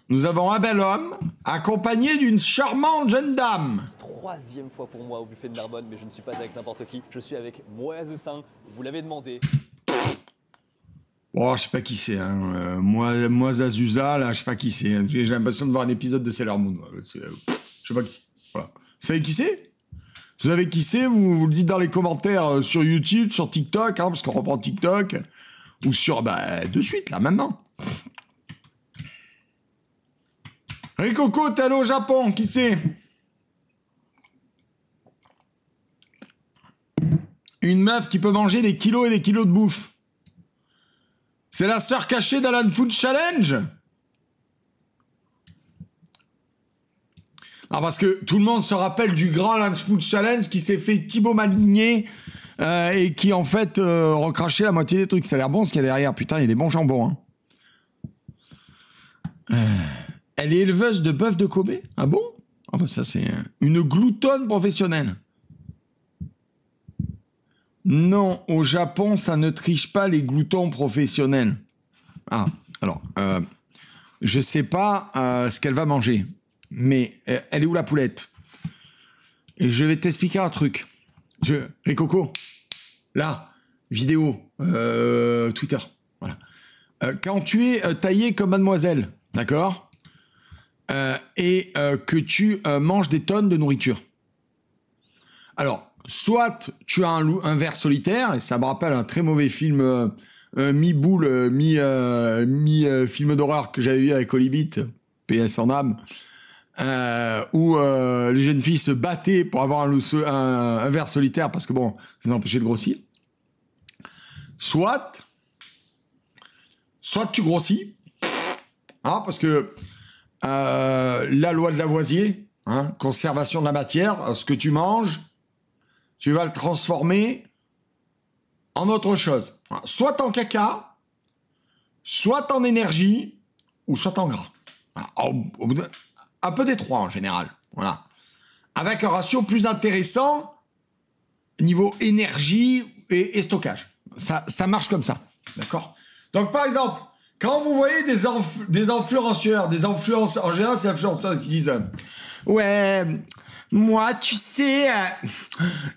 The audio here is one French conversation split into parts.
nous avons un bel homme accompagné d'une charmante jeune dame. Troisième fois pour moi au buffet de Narbonne, mais je ne suis pas avec n'importe qui. Je suis avec Moise Saint. Vous l'avez demandé. Oh, je sais pas qui c'est, hein. Moi, Zazuza, là, je sais pas qui c'est. J'ai l'impression de voir un épisode de Sailor Moon. Je sais pas qui c'est. Voilà. Vous savez qui c'est? Vous savez qui c'est? Vous le dites dans les commentaires sur YouTube, sur TikTok, hein, parce qu'on reprend TikTok. Ou sur, de suite, là, maintenant. Rikoko, t'es allé au Japon, qui c'est? Une meuf qui peut manger des kilos et des kilos de bouffe. C'est la sœur cachée d'Alan Food Challenge? Alors parce que tout le monde se rappelle du grand Alan Food Challenge qui s'est fait Thibaut Maligné et qui en fait recrachait la moitié des trucs. Ça a l'air bon ce qu'il y a derrière. Putain, il y a des bons jambons. Hein. Elle est éleveuse de bœuf de Kobe? Ah bon? Ah bah ça c'est une gloutonne professionnelle. Non, au Japon, ça ne triche pas les gloutons professionnels. Ah, alors, je sais pas ce qu'elle va manger, mais elle est où la poulette? Et je vais t'expliquer un truc. Les cocos, là, vidéo, Twitter, voilà. Quand tu es taillé comme mademoiselle, d'accord, et que tu manges des tonnes de nourriture. Alors, soit tu as un ver solitaire, et ça me rappelle un très mauvais film mi-boule, mi-film d'horreur que j'avais vu avec Olibit, PS en âme, où les jeunes filles se battaient pour avoir un ver solitaire parce que bon, ça les empêchait de grossir. Soit tu grossis, hein, parce que la loi de Lavoisier, hein, conservation de la matière, ce que tu manges, tu vas le transformer en autre chose. Soit en caca, soit en énergie, ou soit en gras. Un peu des trois en général. Voilà. Avec un ratio plus intéressant niveau énergie et stockage. Ça marche comme ça. D'accord? Donc par exemple, quand vous voyez des influenceurs, en général c'est influenceurs qui disent ouais, moi tu sais,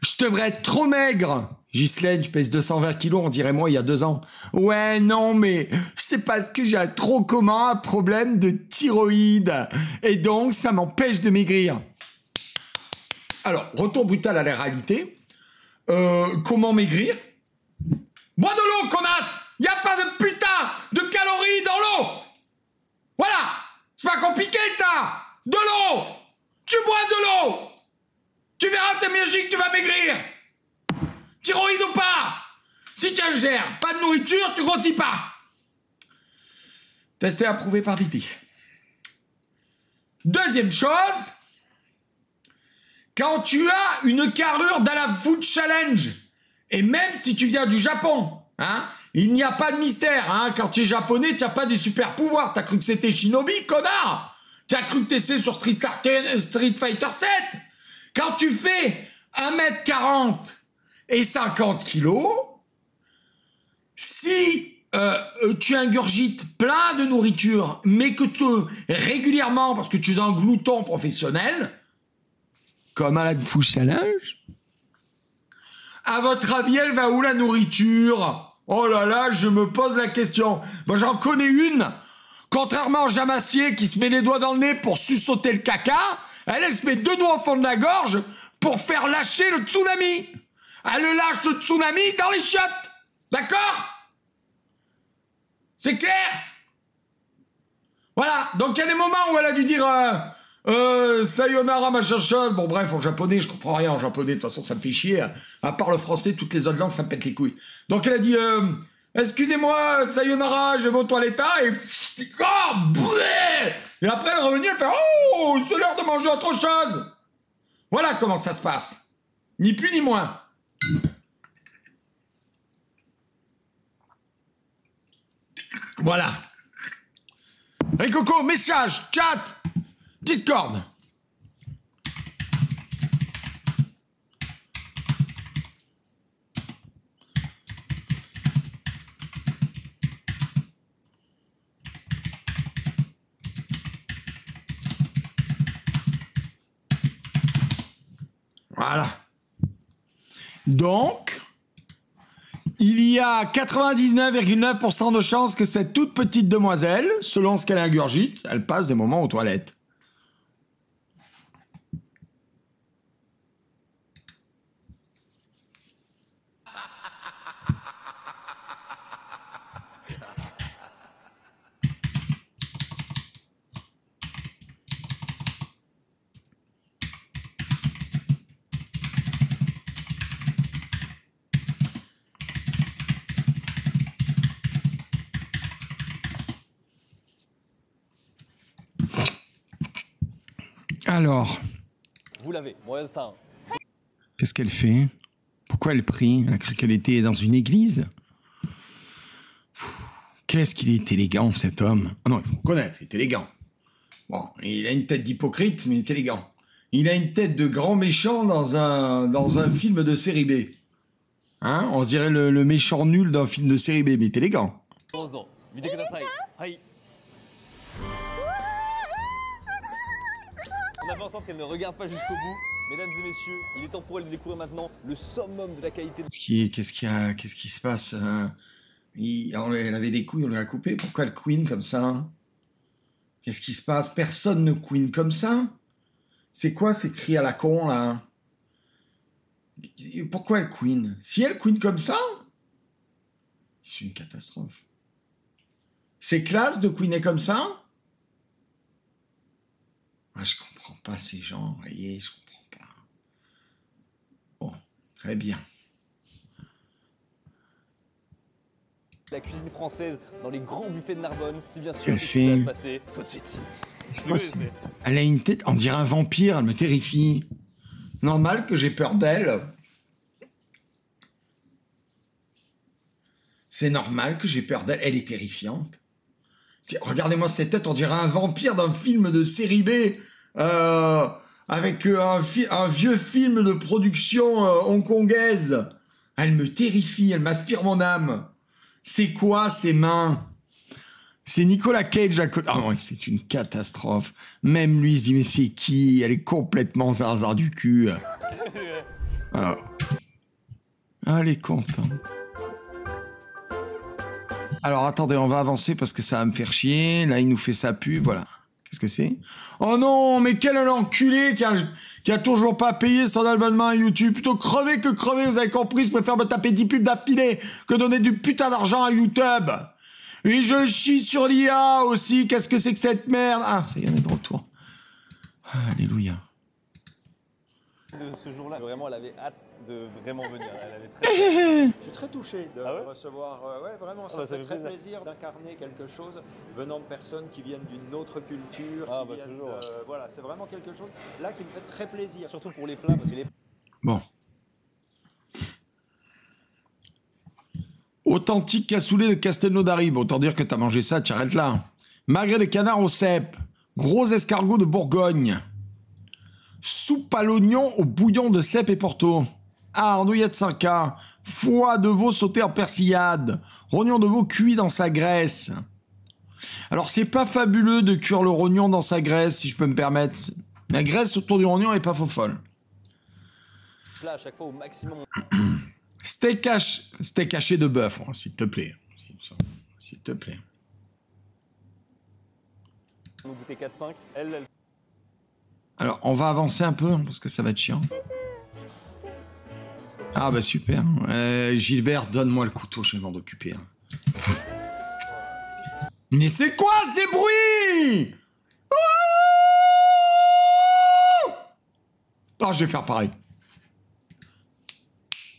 je devrais être trop maigre. Ghislaine, je pèse 220 kilos, on dirait moi il y a 2 ans. Ouais, non, mais c'est parce que j'ai un trop commun problème de thyroïde. Et donc, ça m'empêche de maigrir. Alors, retour brutal à la réalité. Comment maigrir? Bois de l'eau, connasse! Il n'y a pas de putain de calories dans l'eau! Voilà! C'est pas compliqué, ça! De l'eau! Tu bois de l'eau! Tu verras, t'es magique, tu vas maigrir! Thyroïde ou pas? Si tu ingères pas de nourriture, tu grossis pas. Testé approuvé par Pipi. Deuxième chose, quand tu as une carrure d'Alan Food Challenge, et même si tu viens du Japon, hein, il n'y a pas de mystère. Hein, quand tu es japonais, tu n'as pas des super pouvoirs. Tu as cru que c'était Shinobi, connard. Tu as cru que tu essaies sur Street Fighter 7. Quand tu fais 1m40 et 50 kilos, si tu ingurgites plein de nourriture, mais que régulièrement, parce que tu es un glouton professionnel, comme à la Food Challenge, à votre avis, elle va où la nourriture? Oh là là, je me pose la question. Moi, j'en connais une, contrairement à Jamassier qui se met les doigts dans le nez pour sussauter le caca, elle se met 2 doigts au fond de la gorge pour faire lâcher le tsunami. Elle le lâche le tsunami dans les chiottes. D'accord? C'est clair? Voilà. Donc, il y a des moments où elle a dû dire sayonara, machin chose. Bon, bref, en japonais, je comprends rien en japonais. De toute façon, ça me fait chier. À part le français, toutes les autres langues, ça me pète les couilles. Donc, elle a dit excusez-moi, sayonara, je vais aux toilettes. Et oh, blé. Et après, elle est revenue, elle fait oh, c'est l'heure de manger autre chose. Voilà comment ça se passe. Ni plus ni moins. Voilà. Hey Coco, message, chat, Discord. Voilà. Donc, il y a 99,9% de chances que cette toute petite demoiselle, selon ce qu'elle ingurgite, elle passe des moments aux toilettes. Alors, Vous l'avez, moi ça. qu'est-ce qu'elle fait? Pourquoi elle prie? Elle a cru qu'elle était dans une église? Qu'est-ce qu'il est élégant, cet homme. Ah non, il faut reconnaître, il est élégant. Bon, il a une tête d'hypocrite, mais il est élégant. Il a une tête de grand méchant dans un film de série B. Hein? On se dirait le méchant nul d'un film de série B, mais il est élégant. どうぞ見てください。はい。On a fait en sorte qu'elle ne regarde pas jusqu'au bout. Mesdames et messieurs, il est temps pour elle de découvrir maintenant le summum de la qualité. Qu'est-ce qui se passe? Elle avait des couilles, on lui a coupé. Pourquoi elle queen comme ça? Qu'est-ce qui se passe? Personne ne queen comme ça. C'est quoi ces cris à la con, là? Pourquoi elle queen? Si elle queen comme ça, c'est une catastrophe. C'est classe de queener comme ça? Moi, je comprends pas ces gens, vous voyez, je comprends pas. Bon, très bien. La cuisine française dans les grands buffets de Narbonne, si bien sûr qu'elle que ça va fait se passer tout de suite. Elle a une tête, on dirait un vampire, elle me terrifie. Normal que j'ai peur d'elle. C'est normal que j'ai peur d'elle. Elle est terrifiante. Tiens, regardez-moi cette tête, on dirait un vampire d'un film de série B. Avec un vieux film de production hongkongaise. Elle me terrifie, elle m'aspire mon âme. C'est quoi ces mains? C'est Nicolas Cage à côté. Ah non, c'est une catastrophe. Même lui, il se dit, mais c'est qui? Elle est complètement zinzin du cul. Ah. Elle est contente. Alors, attendez, on va avancer parce que ça va me faire chier. Là, il nous fait sa pub, voilà. Qu'est-ce que c'est? Oh non, mais quel enculé qui a toujours pas payé son abonnement à YouTube. Plutôt crever que crever, vous avez compris. Je préfère me taper 10 pubs d'affilée que donner du putain d'argent à YouTube. Et je chie sur l'IA aussi. Qu'est-ce que c'est que cette merde? Ah, ça y est, on est de retour. Alléluia. De ce jour-là, vraiment, elle avait hâte de vraiment venir. Elle avait très... Je suis très touché de Ah ouais recevoir. Ouais, vraiment, ça bah, me ça fait fait très plaisir. plaisir d'incarner quelque chose venant de personnes qui viennent d'une autre culture. Ah, qui bah, viennent, toujours, ouais. voilà, c'est vraiment quelque chose là qui me fait très plaisir. Surtout pour les plats, parce que les... Bon. Authentique cassoulet de Castelnaudary. Autant dire que t'as mangé ça, tu arrêtes là. Magret de canard au cèpe. Gros escargot de Bourgogne. Soupe à l'oignon au bouillon de cèpe et porto. Andouillette 5K. Foie de veau sauté en persillade. Rognon de veau cuit dans sa graisse. Alors, c'est pas fabuleux de cuire le rognon dans sa graisse, si je peux me permettre. La graisse autour du rognon est pas faux folle. plats à chaque fois au maximum. Steak haché de bœuf, oh, s'il te plaît. S'il te plaît. On goûter 4-5. Elle... Alors, on va avancer un peu, hein, parce que ça va être chiant. Ah bah super. Gilbert, donne-moi le couteau, je vais m'en occuper. Hein. Mais c'est quoi ces bruits? Oh, je vais faire pareil.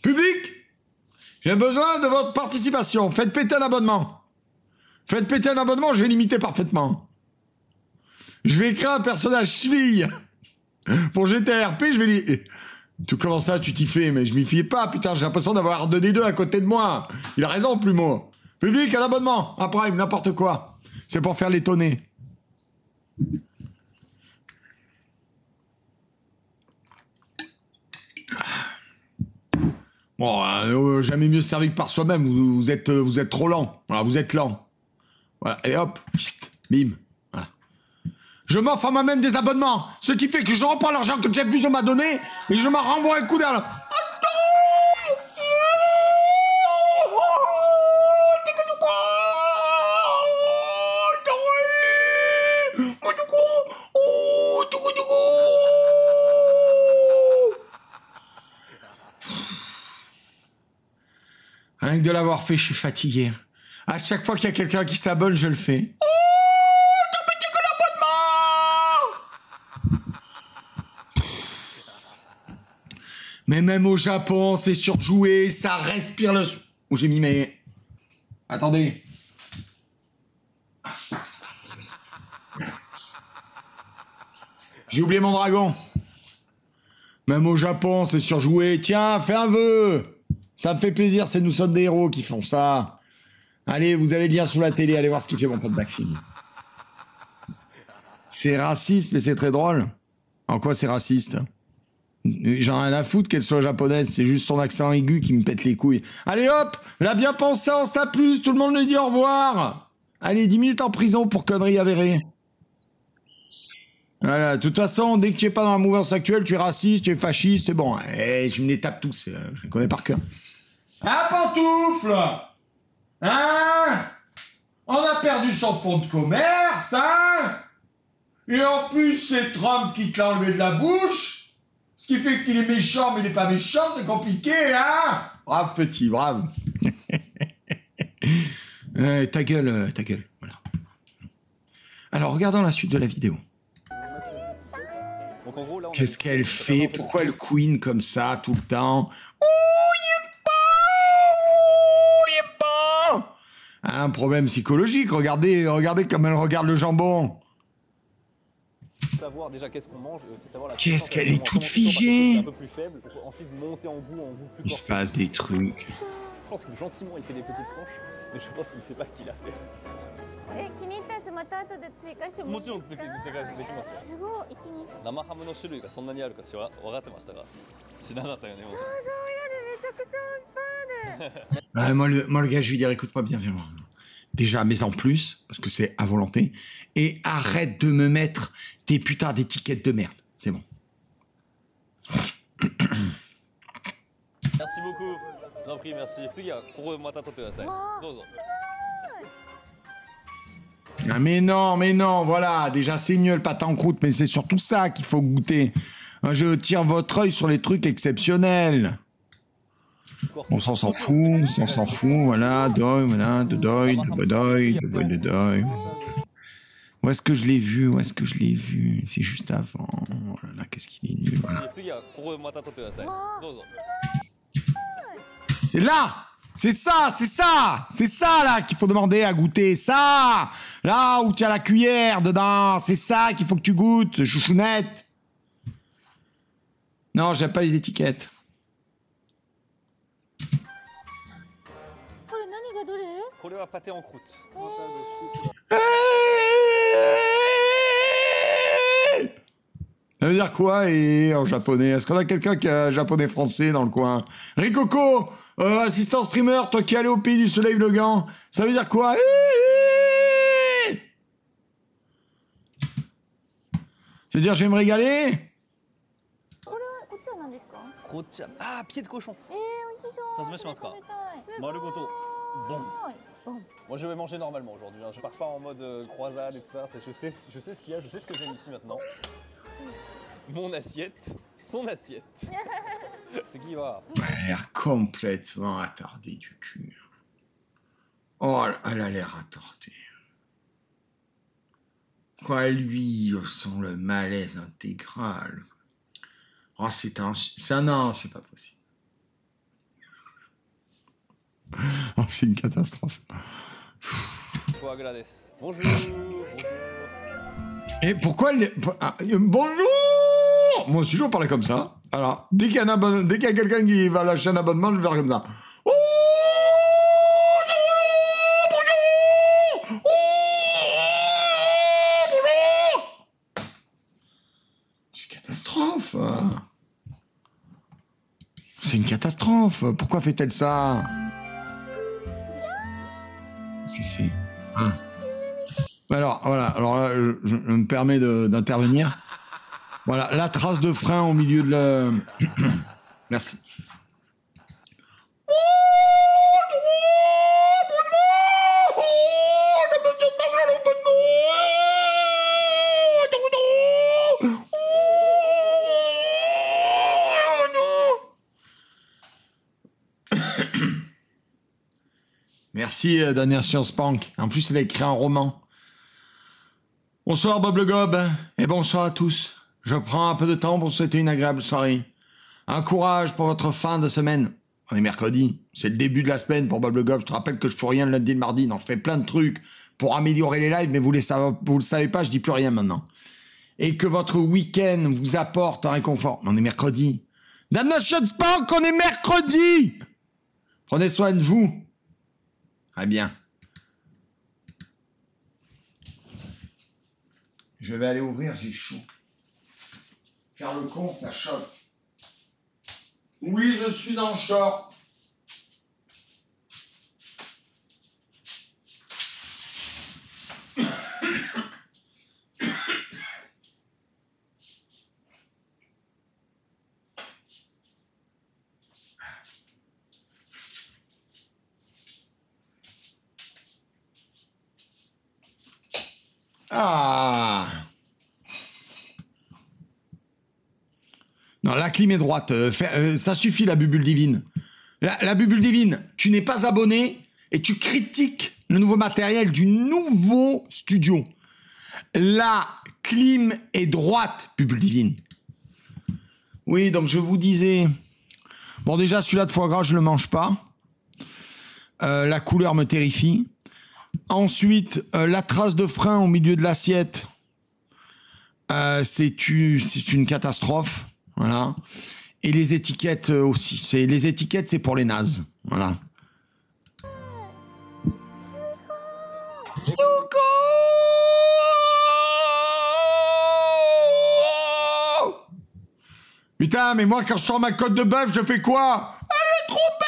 Public, j'ai besoin de votre participation. Faites péter un abonnement. Faites péter un abonnement, je vais l'imiter parfaitement. Je vais créer un personnage cheville. Pour GTRP, je vais lui... Tout comment ça, tu t'y fais? Mais je m'y fie pas, putain, j'ai l'impression d'avoir 2D2 à côté de moi. Il a raison, Plumeau. Public, un abonnement, un prime, n'importe quoi. C'est pour faire l'étonner. Bon, jamais mieux servi que par soi-même. Vous êtes trop lent. Voilà, vous êtes lent. Voilà, et hop, bim. Voilà. Je m'offre à moi-même des abonnements. Ce qui fait que je reprends l'argent que Jeff Bezos m'a donné et je m'en renvoie un coup derrière. Rien que de l'avoir fait, je suis fatigué. À chaque fois qu'il y a quelqu'un qui s'abonne, je le fais. Mais même au Japon, c'est surjoué, ça respire le... Où j'ai mis mes... Attendez. J'ai oublié mon dragon. Même au Japon, c'est surjoué. Tiens, fais un vœu. Ça me fait plaisir, c'est Nous sommes des héros qui font ça. Allez, vous avez le lien sous la télé, allez voir ce qu'il fait mon pote Maxime. C'est raciste, mais c'est très drôle. En quoi c'est raciste ? J'en ai rien à foutre qu'elle soit japonaise, c'est juste son accent aigu qui me pète les couilles. Allez hop, la bien-pensance, à plus, tout le monde lui dit au revoir. Allez, 10 minutes en prison pour conneries avérées. Voilà, de toute façon, dès que tu es pas dans la mouvance actuelle, tu es raciste, tu es fasciste, c'est bon. Je me les tape tous, je les connais par cœur. Hein, pantoufle ? Hein ? On a perdu son fonds de commerce, hein ? Et en plus, c'est Trump qui te l'a enlevé de la bouche. Ce qui fait qu'il est méchant, mais il n'est pas méchant, c'est compliqué, hein ? Brave petit, brave. Ta gueule, voilà. Alors, regardons la suite de la vidéo. Donc en gros, là, Qu'est-ce qu'elle fait? Pourquoi elle queen comme ça, tout le temps? Un problème psychologique, regardez comme elle regarde le jambon. Savoir déjà qu'est-ce qu'on mange et aussi savoir la Qu'est-ce qu'elle est toute figée figée. un peu plus faible pour ensuite monter en goût plus Il se corsé. passe des trucs. Je pense que gentiment il fait des petites tranches, mais je pense qu'il ne sait pas qui l'a fait. 気に入ったやつまた後で追加してももちろん追加できますよ。すごい123生ハムの種類がそんなにあるか分かってましたが、知らなかったよね。想像よりめちゃくちゃいっぱいある Moi, le gars, je lui dirais, écoute-moi bien, viens voir. Déjà, mets en plus, parce que c'est à volonté. Et arrête de me mettre tes putains d'étiquettes de merde. C'est bon. Merci beaucoup. Je vous en prie, merci. 次はここまた撮ってください。どうぞ。 Ah, mais non, voilà. Déjà, c'est mieux le pâte en croûte, mais c'est surtout ça qu'il faut goûter. Je tire votre œil sur les trucs exceptionnels. On s'en fout, voilà, voilà, de doi. Où est-ce que je l'ai vu? C'est juste avant. Oh là là, qu'est-ce qu'il est nul. Voilà. 次はここまた撮ってください。どうぞ。 C'est là! C'est ça là qu'il faut demander à goûter. Ça! Là où tu as la cuillère dedans. C'est ça qu'il faut que tu goûtes, chouchounette. Non, j'aime pas les étiquettes. これ何がどれこれはパテen croûte. Ça veut dire quoi et en japonais? Est-ce qu'on a quelqu'un qui a japonais-français dans le coin? Rikoko, assistant streamer, toi qui allais au pays du soleil le gant, ça veut dire quoi? C'est-à-dire je vais me régaler? これはこっちは何ですか Croûte. Ah, pied de cochon. 美味しそうÇa se met sur ce 食べたいすごい Marugoto. Bon. ボン Moi je vais manger normalement aujourd'hui. Hein. Je pars pas en mode croisade, etc. Je sais ce qu'il y a, je sais ce que j'aime ici maintenant. Mon assiette, son assiette. Ce qui va. Elle a l'air complètement attardée du cul. Oh, elle a l'air attardée. Quoi, lui, sent le malaise intégral. Oh, non, c'est pas possible. Oh, c'est une catastrophe. Foie gras des. Bonjour. Et pourquoi bonjour! Moi aussi, je vais parler comme ça. Alors, dès qu'il y a quelqu'un qui va lâcher un abonnement, je vais faire comme ça. Oh, bonjour! Bonjour! C'est une catastrophe. C'est une catastrophe. Pourquoi fait-elle ça? Qu'est-ce que c'est? Alors, voilà. Alors là, je me permets d'intervenir. Voilà, la trace de frein au milieu de la... Merci. Merci, Daniel Science Punk. En plus, il a écrit un roman. Bonsoir, Bob le Gob, et bonsoir à tous. Je prends un peu de temps pour souhaiter une agréable soirée. Un courage pour votre fin de semaine. On est mercredi, c'est le début de la semaine pour Bob le Gob. Je te rappelle que je fais rien le lundi et le mardi. Non, je fais plein de trucs pour améliorer les lives, mais vous le savez pas, je dis plus rien maintenant. Et que votre week-end vous apporte un réconfort. On est mercredi. Damnation Spank, on est mercredi. Prenez soin de vous. Très bien. Je vais aller ouvrir, j'ai chaud. Faire le con, ça chauffe. Oui, je suis en short. Ah. Non, la clim est droite. Ça suffit, la bubule divine. La bubule divine, tu n'es pas abonné et tu critiques le nouveau matériel du nouveau studio. La clim est droite, bubule divine. Oui, donc je vous disais... Bon, déjà, celui-là de foie gras, je ne le mange pas. La couleur me terrifie. Ensuite, la trace de frein au milieu de l'assiette, c'est une catastrophe. Voilà. Et les étiquettes aussi. Les étiquettes, c'est pour les nazes. Voilà. Souko! Putain, mais moi, quand je sors ma côte de bœuf, je fais quoi? Elle est trop belle!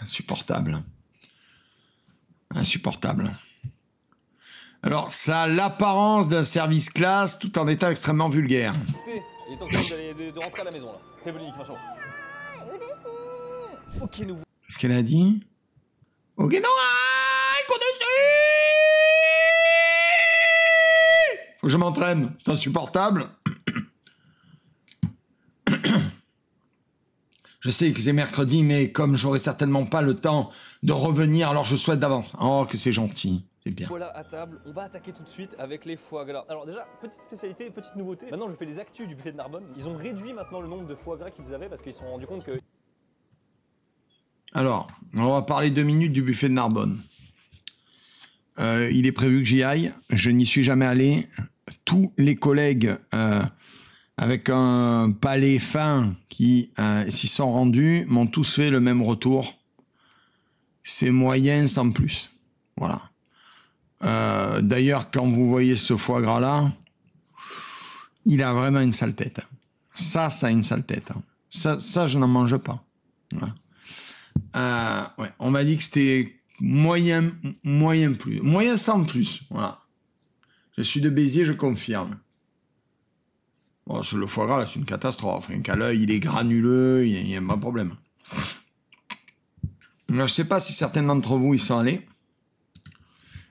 Insupportable. Insupportable. Alors, ça a l'apparence d'un service classe tout en étant extrêmement vulgaire. Écoutez, il est temps de rentrer à la maison là. Très bonne animation. Ok, nous. Qu'est-ce qu'elle a dit? Ok, non, faut que je m'entraîne, c'est insupportable. Je sais que c'est mercredi, mais comme j'aurai certainement pas le temps de revenir, alors je souhaite d'avance. Oh, que c'est gentil, c'est bien. Voilà, à table, on va attaquer tout de suite avec les foie gras. Alors déjà, petite spécialité, petite nouveauté. Maintenant, je fais les actus du buffet de Narbonne. Ils ont réduit maintenant le nombre de foie gras qu'ils avaient parce qu'ils se sont rendus compte que... Alors, on va parler 2 minutes du buffet de Narbonne. Il est prévu que j'y aille. Je n'y suis jamais allé. Tous les collègues avec un palais fin qui s'y sont rendus m'ont tous fait le même retour. C'est moyen sans plus. Voilà. D'ailleurs, quand vous voyez ce foie gras-là, il a vraiment une sale tête. Ça a une sale tête. Ça je n'en mange pas. Voilà. Ouais, on m'a dit que c'était moyen plus. Moyen sans plus. Voilà. Je suis de Béziers, je confirme. Bon, le foie gras, là, c'est une catastrophe. Rien qu'à l'œil, il est granuleux, il n'y a pas de problème. Je ne sais pas si certains d'entre vous y sont allés.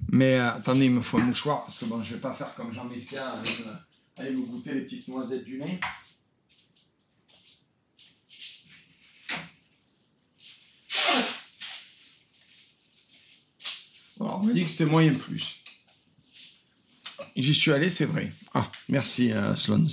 Mais attendez, il me faut un mouchoir, parce que bon, je ne vais pas faire comme Jean Messia, aller me goûter les petites noisettes du nez. Alors, on m'a dit que c'était moyen plus. J'y suis allé, c'est vrai. Ah, merci, Slons.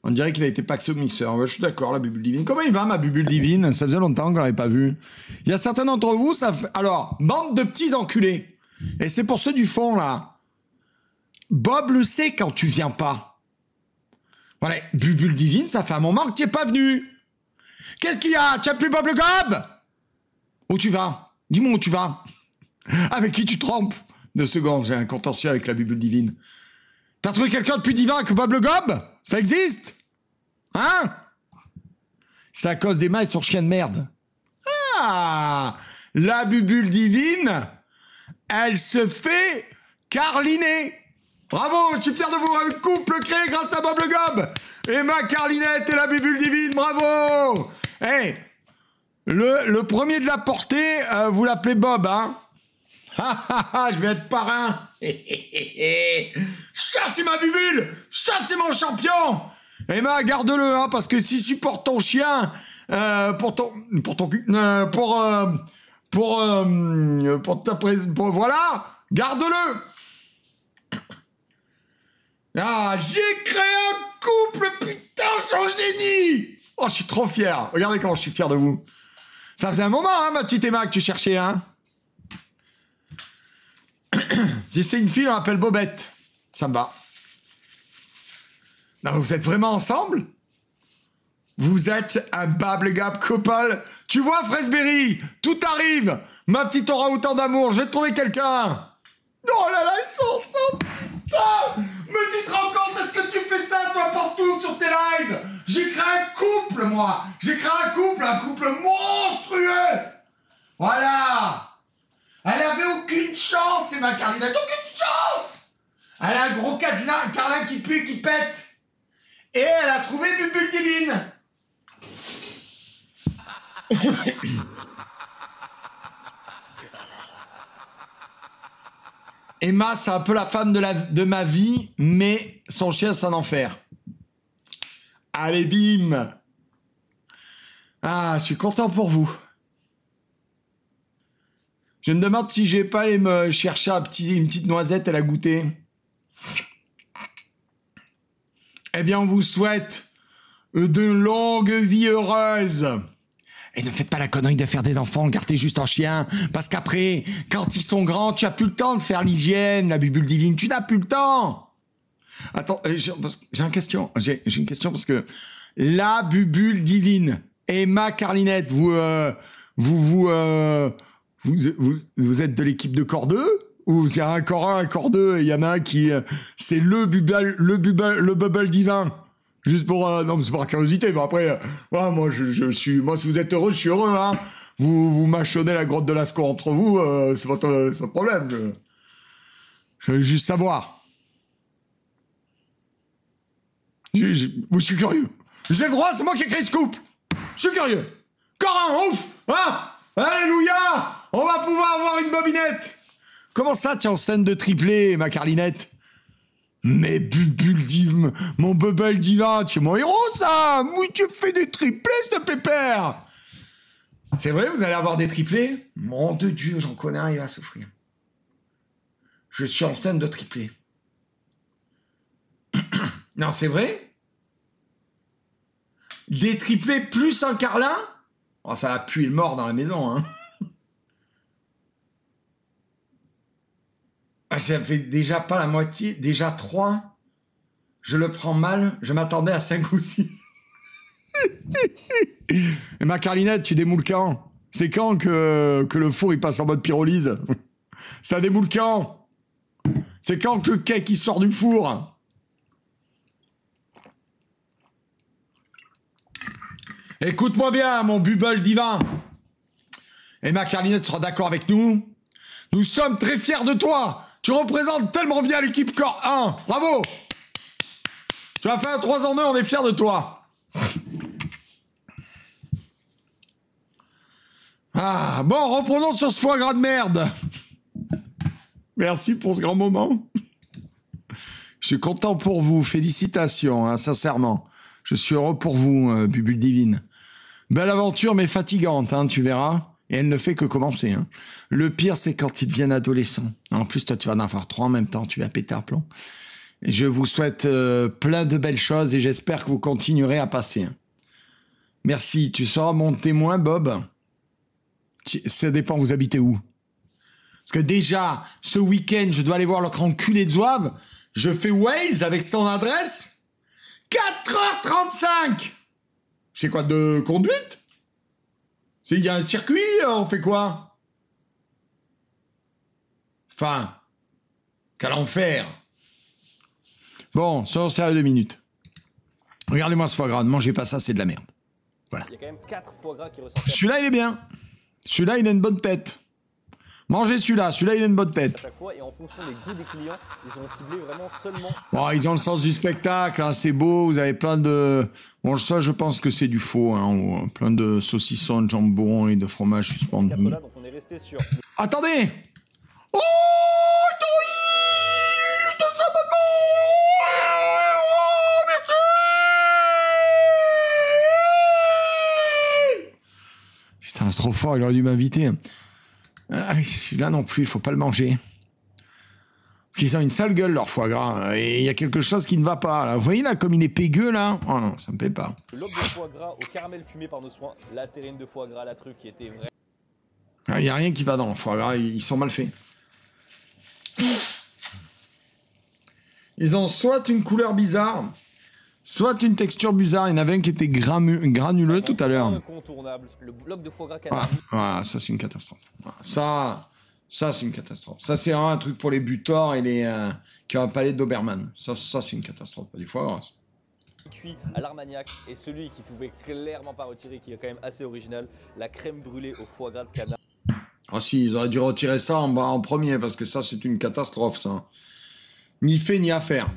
On dirait qu'il a été paxé au mixeur. Ouais, je suis d'accord, la bubule divine. Comment il va, ma bubule divine? Ça faisait longtemps qu'on ne l'avait pas vu. Il y a certains d'entre vous, ça fait... Alors, bande de petits enculés. Et c'est pour ceux du fond, là. Bob le sait quand tu viens pas. Voilà, bubule divine, ça fait un moment que tu n'es pas venu. Qu'est-ce qu'il y a? Tu n'as plus Bob le Gob? Où tu vas? Dis-moi où tu vas. Avec qui tu trompes? 2 secondes, j'ai un contentieux avec la bubule divine. T'as trouvé quelqu'un de plus divin que Bob le Gob? Ça existe? Hein? C'est à cause d'Emma et de son chien de merde. Ah, la bubule divine, elle se fait carliner. Bravo, je suis fier de vous, un couple créé grâce à Bob le Gob. Emma Carlinette et la bubule divine, bravo. Hey, le premier de la portée, vous l'appelez Bob, hein. Je vais être parrain. Ça, c'est ma bubule. Ça, c'est mon champion. Emma, garde-le, hein, parce que s'il supporte ton chien, pour voilà, garde-le. Ah, j'ai créé un couple, putain, je suis un génie. Oh, je suis trop fier. Regardez comment je suis fier de vous. Ça faisait un moment, hein, ma petite Emma, que tu cherchais, hein. Si c'est une fille, on l'appelle Bobette. Ça me va. Non, vous êtes vraiment ensemble? Vous êtes un Bob le Gob couple. Tu vois, Fresberry, tout arrive. Ma petite aura autant d'amour. Je vais te trouver quelqu'un. Oh là là, ils sont ensemble. Putain. Mais tu te rends compte, est-ce que tu fais ça, toi, partout, sur tes lives? J'ai créé un couple, moi. J'ai créé un couple monstrueux. Voilà. Elle avait aucune chance, Emma Carlinette. Aucune chance. Elle a un gros carlin qui pue, qui pète. Et elle a trouvé Bubule divine. Emma, c'est un peu la femme de ma vie, mais son chien, c'est un enfer. Allez, bim. Ah, je suis content pour vous. Je me demande si je vais pas aller me chercher une petite noisette à la goûter. Eh bien, on vous souhaite de longues vies heureuses. Et ne faites pas la connerie de faire des enfants, gardez juste un chien. Parce qu'après, quand ils sont grands, tu n'as plus le temps de faire l'hygiène, la bubule divine. Tu n'as plus le temps. Attends, j'ai une question. J'ai une question parce que la bubule divine, Emma Carlinette, vous êtes de l'équipe de corps 2 ou il y a un corps 1, un corps 2 et il y en a un qui c'est le bubble divin. Juste pour non, mais c'est par curiosité, mais après ouais, moi je suis si vous êtes heureux, je suis heureux, hein. Vous mâchonnez la grotte de Lascaux entre vous, c'est votre problème. Je veux juste savoir. Je suis curieux. J'ai le droit, c'est moi qui ai créé ce couple. Je suis curieux. Corin, ouf, hein. Alléluia! On va pouvoir avoir une bobinette! Comment ça, tu es en scène de triplé, ma Carlinette? Mais bubule divin, mon bubble divin, tu es mon héros, ça! Oui, tu fais des triplés, ce pépère! C'est vrai, vous allez avoir des triplés? Mon de Dieu, j'en connais un, il va souffrir. Je suis en scène de triplé. Non, c'est vrai? Des triplés plus un carlin? Oh, ça va puer le mort dans la maison, hein. Ah, ça fait déjà pas la moitié, déjà 3. Je le prends mal, je m'attendais à 5 ou 6. Et ma Carlinette, tu démoules quand? C'est quand que le four il passe en mode pyrolyse? Ça démoule quand? C'est quand que le cake il sort du four? Écoute-moi bien, mon bubble divin. Et ma Carlinette sera d'accord avec nous. Nous sommes très fiers de toi. Tu représentes tellement bien l'équipe Corps 1. Bravo. Tu as fait un 3 en 2, on est fiers de toi. Ah, bon, reprenons sur ce foie gras de merde. Merci pour ce grand moment. Je suis content pour vous. Félicitations, hein, sincèrement. Je suis heureux pour vous, Bubule divine. Belle aventure, mais fatigante, hein, tu verras. Et elle ne fait que commencer. Hein. Le pire, c'est quand ils deviennent adolescents. En plus, toi, tu vas en avoir 3 en même temps. Tu vas péter un plomb. Et je vous souhaite plein de belles choses et j'espère que vous continuerez à passer. Hein. Merci. Tu seras mon témoin, Bob? Ça dépend, vous habitez où? Parce que déjà, ce week-end, je dois aller voir l'autre enculé de Zouave. Je fais Waze avec son adresse. 4h35. C'est quoi, de conduite? Il y a un circuit, on fait quoi? Enfin, quel enfer. Bon, soyons sérieux 2 minutes. Regardez-moi ce foie gras, ne mangez pas ça, c'est de la merde. Voilà. Il y a quand même 4 foie gras qui ressortent Celui-là, il est bien. Celui-là, il a une bonne tête. Mangez celui-là, il a une bonne à tête. chaque fois et en fonction des goûts des clients, ils ont ciblé vraiment seulement. Bon, ils ont le sens du spectacle, hein, c'est beau, vous avez plein de... Bon, ça, je pense que c'est du faux, hein, plein de saucissons, de jambon et de fromage suspendu. 4 là, donc on est resté sur. Attendez. Oh, Tori, de abonnement. Oh, merci. Putain, c'est trop fort, il aurait dû m'inviter. Ah, celui-là non plus, il faut pas le manger. Ils ont une sale gueule, leur foie gras. Et il y a quelque chose qui ne va pas. Là. Vous voyez là, comme il est pégueux là. Oh non, ça me plaît pas. Le lobe de foie gras au caramel fumé par nos soins, la terrine de foie gras, la truffe qui était vraie. Il n'y a rien qui va dans le foie gras, ils sont mal faits. Ils ont soit une couleur bizarre, soit une texture bizarre. Il y en avait un qui était granuleux tout à l'heure. Incontournable, le bloc de foie gras canard. Voilà, ça c'est une catastrophe. Voilà, ça c'est une catastrophe. Ça c'est un truc pour les butors et les qui ont un palais d'Obermann. Ça c'est une catastrophe, pas du foie gras. Cuit à l'armagnac et celui qui pouvait clairement pas retirer, qui est quand même assez original, la crème brûlée au foie gras de canard. Ah si, ils auraient dû retirer ça en premier parce que ça c'est une catastrophe ça. Ni fait ni à faire.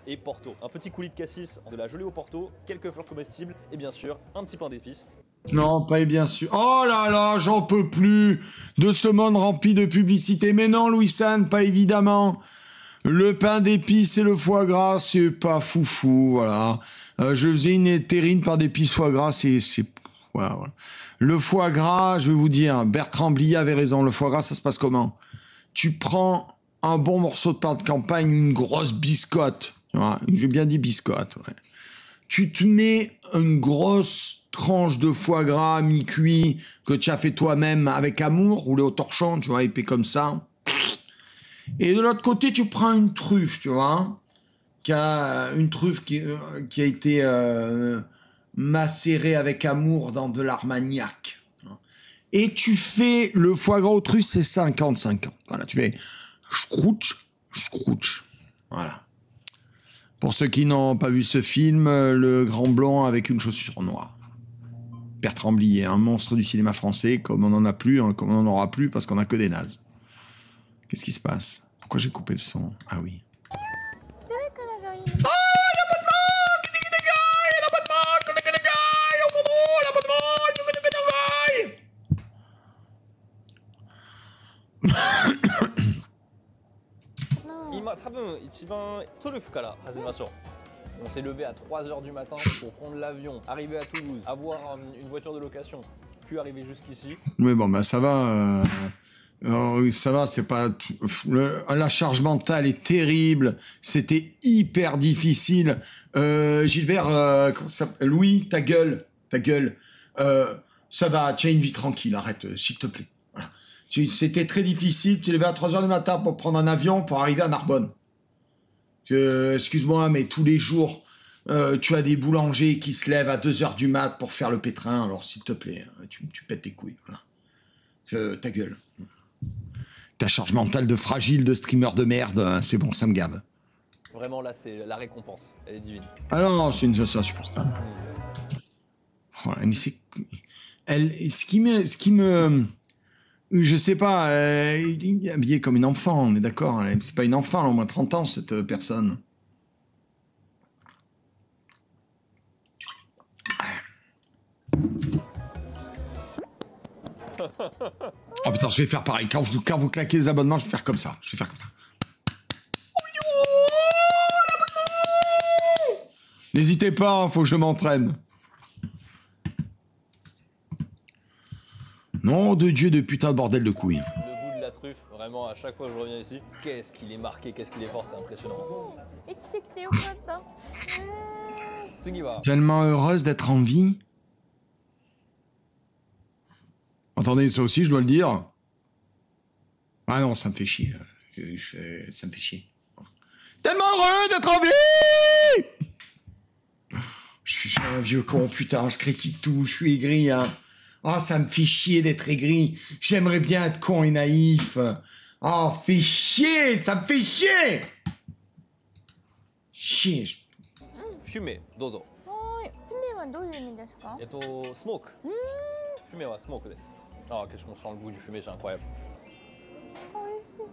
Et Porto, un petit coulis de cassis, de la gelée au Porto, quelques fleurs comestibles et bien sûr un petit pain d'épices. Non, pas bien sûr. Oh là là, j'en peux plus de ce monde rempli de publicité. Mais non, Louis-San, pas évidemment. Le pain d'épices et le foie gras, c'est pas foufou, voilà. Je faisais une terrine par d'épices foie gras, c'est... Voilà, voilà. Le foie gras, je vais vous dire, Bertrand Blier avait raison, le foie gras, ça se passe comment? Tu prends un bon morceau de pain de campagne, une grosse biscotte, voilà, j'ai bien dit biscotte, ouais. Tu te mets une grosse tranche de foie gras mi-cuit que tu as fait toi-même avec amour, roulé au torchon, tu vois, épais comme ça. Et de l'autre côté, tu prends une truffe, tu vois, une truffe qui a été macérée avec amour dans de l'armagnac. Et tu fais le foie gras aux truffes, c'est 50-50. Voilà, tu fais scrouch. Voilà. Pour ceux qui n'ont pas vu ce film, le grand blond avec une chaussure noire. Bertrand Blier, un monstre du cinéma français, comme on n'en a plus, hein, comme on n'en aura plus, parce qu'on n'a que des nazes. Qu'est-ce qui se passe? Pourquoi j'ai coupé le son? Ah oui. On s'est levé à 3h du matin pour prendre l'avion, arriver à Toulouse, avoir une voiture de location, puis arriver jusqu'ici. Oui, bon, bah ça va. Ça va, c'est pas... La charge mentale est terrible. C'était hyper difficile. Gilbert, Louis, ta gueule. Ça va, tu as une vie tranquille, arrête, s'il te plaît. Voilà. C'était très difficile. Tu es levé à 3h du matin pour prendre un avion pour arriver à Narbonne. Excuse-moi, mais tous les jours, tu as des boulangers qui se lèvent à 2h du mat pour faire le pétrin. Alors, s'il te plaît, tu pètes les couilles. Voilà. Ta gueule. Ta charge mentale de fragile, de streamer de merde, c'est bon, ça me gave. Vraiment, là, c'est la récompense. Elle est divine. Ah non, c'est insupportable. Voilà, mais c'est... Ce qui me... Je sais pas, il est habillé comme une enfant, on est d'accord. C'est pas une enfant, elle a au moins 30 ans, cette personne. Oh putain, je vais faire pareil. Quand vous claquez les abonnements, je vais faire comme ça. N'hésitez pas, faut que je m'entraîne. Nom de Dieu de putain de bordel de couilles. Le goût de la truffe, vraiment, à chaque fois que je reviens ici, qu'est-ce qu'il est marqué, qu'est-ce qu'il est fort, c'est impressionnant. Tellement heureuse d'être en vie. Attendez, ça aussi, je dois le dire. Ah non, ça me fait chier. Ça me fait chier. Tellement heureux d'être en vie. Je suis un vieux con, putain, je critique tout, je suis aigri, hein. Oh, ça me fait chier d'être aigri. J'aimerais bien être con et naïf. Oh, fait chier, ça me fait chier. Chier. Fumé, dozo. はどういう意味ですか？スモーク。fuméはスモークです。Ah, qu'est-ce qu'on sent le goût du fumé, c'est incroyable.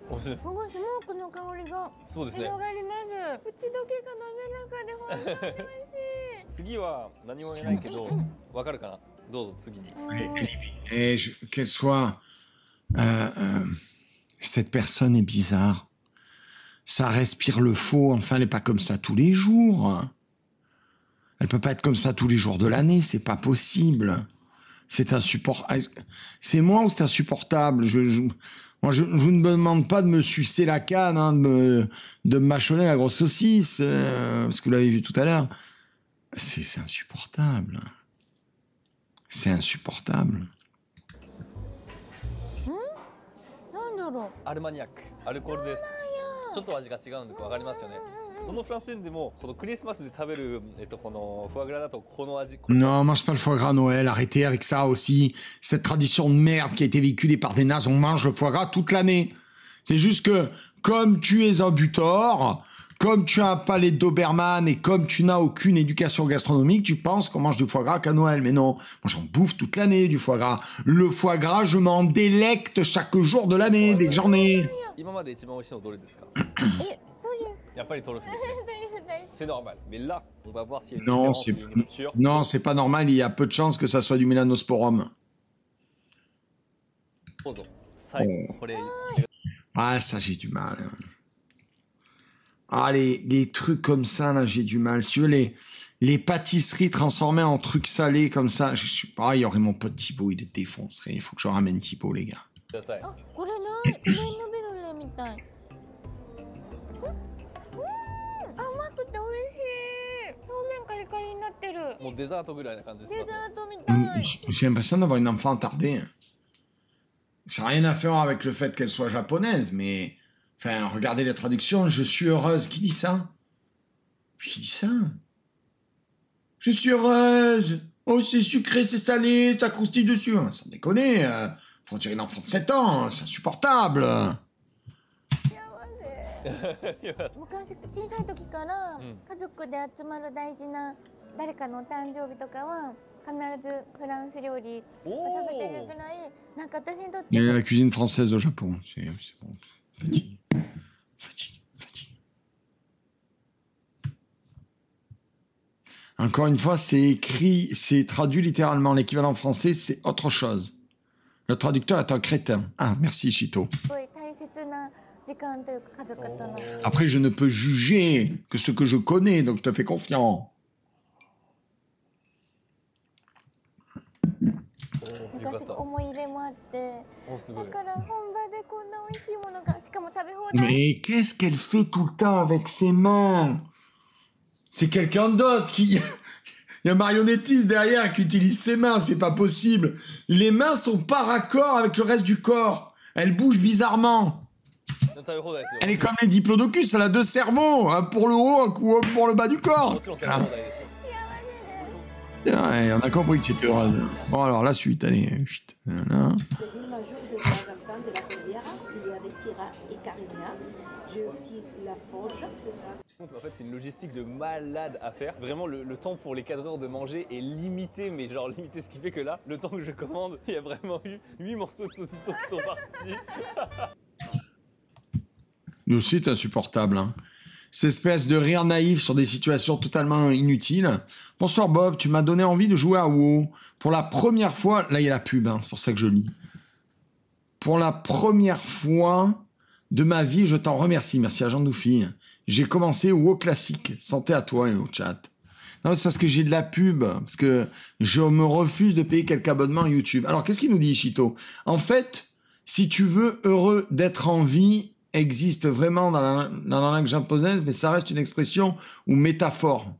美味しい。すごいスモークの香りがそうですね。広がります。口どけが滑らかで本当に美味しい。次は何も言えないけど、わかるかな？どうぞ次に。Qu'elle soit... cette personne est bizarre. Ça respire le faux. Enfin, elle n'est pas comme ça tous les jours. Elle peut pas être comme ça tous les jours de l'année. C'est pas possible. C'est insupportable. C'est moi ou c'est insupportable? Moi, je vous ne me demande pas de me sucer la canne, hein, de me mâchonner la grosse saucisse, parce que vous l'avez vu tout à l'heure. C'est insupportable. C'est insupportable. なんだろう。アルマニャック、アルコールです。ちょっと味が違うんでわかりますよね。どのフランス人でもこのクリスマスで食べるこのフォアグラだとこの味。Non, mange pas le foie gras à Noël. Arrêtez avec ça aussi. Cette tradition de merde qui a été véhiculée par des nazes, on mange le foie gras toute l'année. C'est juste que comme tu es un butor, comme tu as un palais de Doberman et comme tu n'as aucune éducation gastronomique, tu penses qu'on mange du foie gras qu'à Noël. Mais non, moi j'en bouffe toute l'année du foie gras. Le foie gras, je m'en délecte chaque jour de l'année dès que j'en ai. 今まで一番美味しいのどれですか？トリュフ。やっぱりトリュフですね。トリュフ大好き。C'est normal. Mais là, on va voir s'il y a une Non, différence, c'est s'il y a une rupture. non, c'est pas normal. Il y a peu de chances que ça soit du mélanosporum. どうぞ。最後これ。Ah, ça j'ai du mal. Ah, les trucs comme ça, là, j'ai du mal. Si tu veux, les pâtisseries transformées en trucs salés comme ça, je sais pas, il y aurait mon pote Thibaut, il est défoncerait. Il faut que je ramène Thibaut, les gars. ください。あ、これ何？クレームブリュレみたい。甘くて美味しい。表面カリカリになってる。もうデザートぐらいな感じですデザートみたい。J'ai l'impression d'avoir une enfant attardée. Ça n'a rien à faire avec le fait qu'elle soit japonaise, mais... Enfin, regardez les traductions, je suis heureuse. Qui dit ça? Qui dit ça? Je suis heureuse. Oh, c'est sucré, c'est salé, t'as croustille dessus. Sans déconner, faut dire une enfant de 7 ans, c'est insupportable. 昔小さい時から家族で集まる大事な誰かのお誕生日とかは必ずフランス料理を食べてるぐらいなんか私にとって Il y a la cuisine française au Japon, c'est bon. Fatigue. Encore une fois, c'est écrit, c'est traduit littéralement. L'équivalent français, c'est autre chose. Le traducteur est un crétin. Ah, merci, Chito. すごい大切な時間というか家族との Après, je ne peux juger que ce que je connais, donc je te fais confiance. なんかすごい思い入れもあっておすごい。だから本場でこんな美味しいものがしかも食べ放題 Mais qu'est-ce qu'elle fait tout le temps avec ses mains? C'est quelqu'un d'autre qui... Il y a un marionnettiste derrière qui utilise ses mains, c'est pas possible. Les mains sont pas raccord avec le reste du corps. Elles bougent bizarrement. 食べ放題ですよ。 Elle est comme les diplodocus, elle a 2 cerveaux. Un pour le haut, un pour le bas du も corps. ちろん食べ放題ですよ。 Ouais, on a compris que c'était heureuse. Bon, alors la suite, allez. Chut. Voilà. Le ville majeur de Saint-Martin de la Rivière, il y a des syrahs et carignas. J'ai aussi la forge. En fait, c'est une logistique de malade à faire. Vraiment, le temps pour les cadreurs de manger est limité, mais genre limité, ce qui fait que là, le temps que je commande, il y a vraiment eu 8 morceaux de saucisson qui sont partis. Nous aussi, c'est insupportable. Hein. Cette espèce de rire naïf sur des situations totalement inutiles. Bonsoir Bob, tu m'as donné envie de jouer à WoW. Pour la première fois, là il y a la pub, hein, c'est pour ça que je lis. Pour la première fois de ma vie, je t'en remercie. Merci à Jean Doufi. J'ai commencé WoW classique. Santé à toi et au chat. Non, c'est parce que j'ai de la pub, parce que je me refuse de payer quelque abonnement YouTube. Alors, qu'est-ce qu'il nous dit, Chito? En fait, si tu veux heureux d'être en vie, existe vraiment dans la langue japonaise, mais ça reste une expression ou métaphore.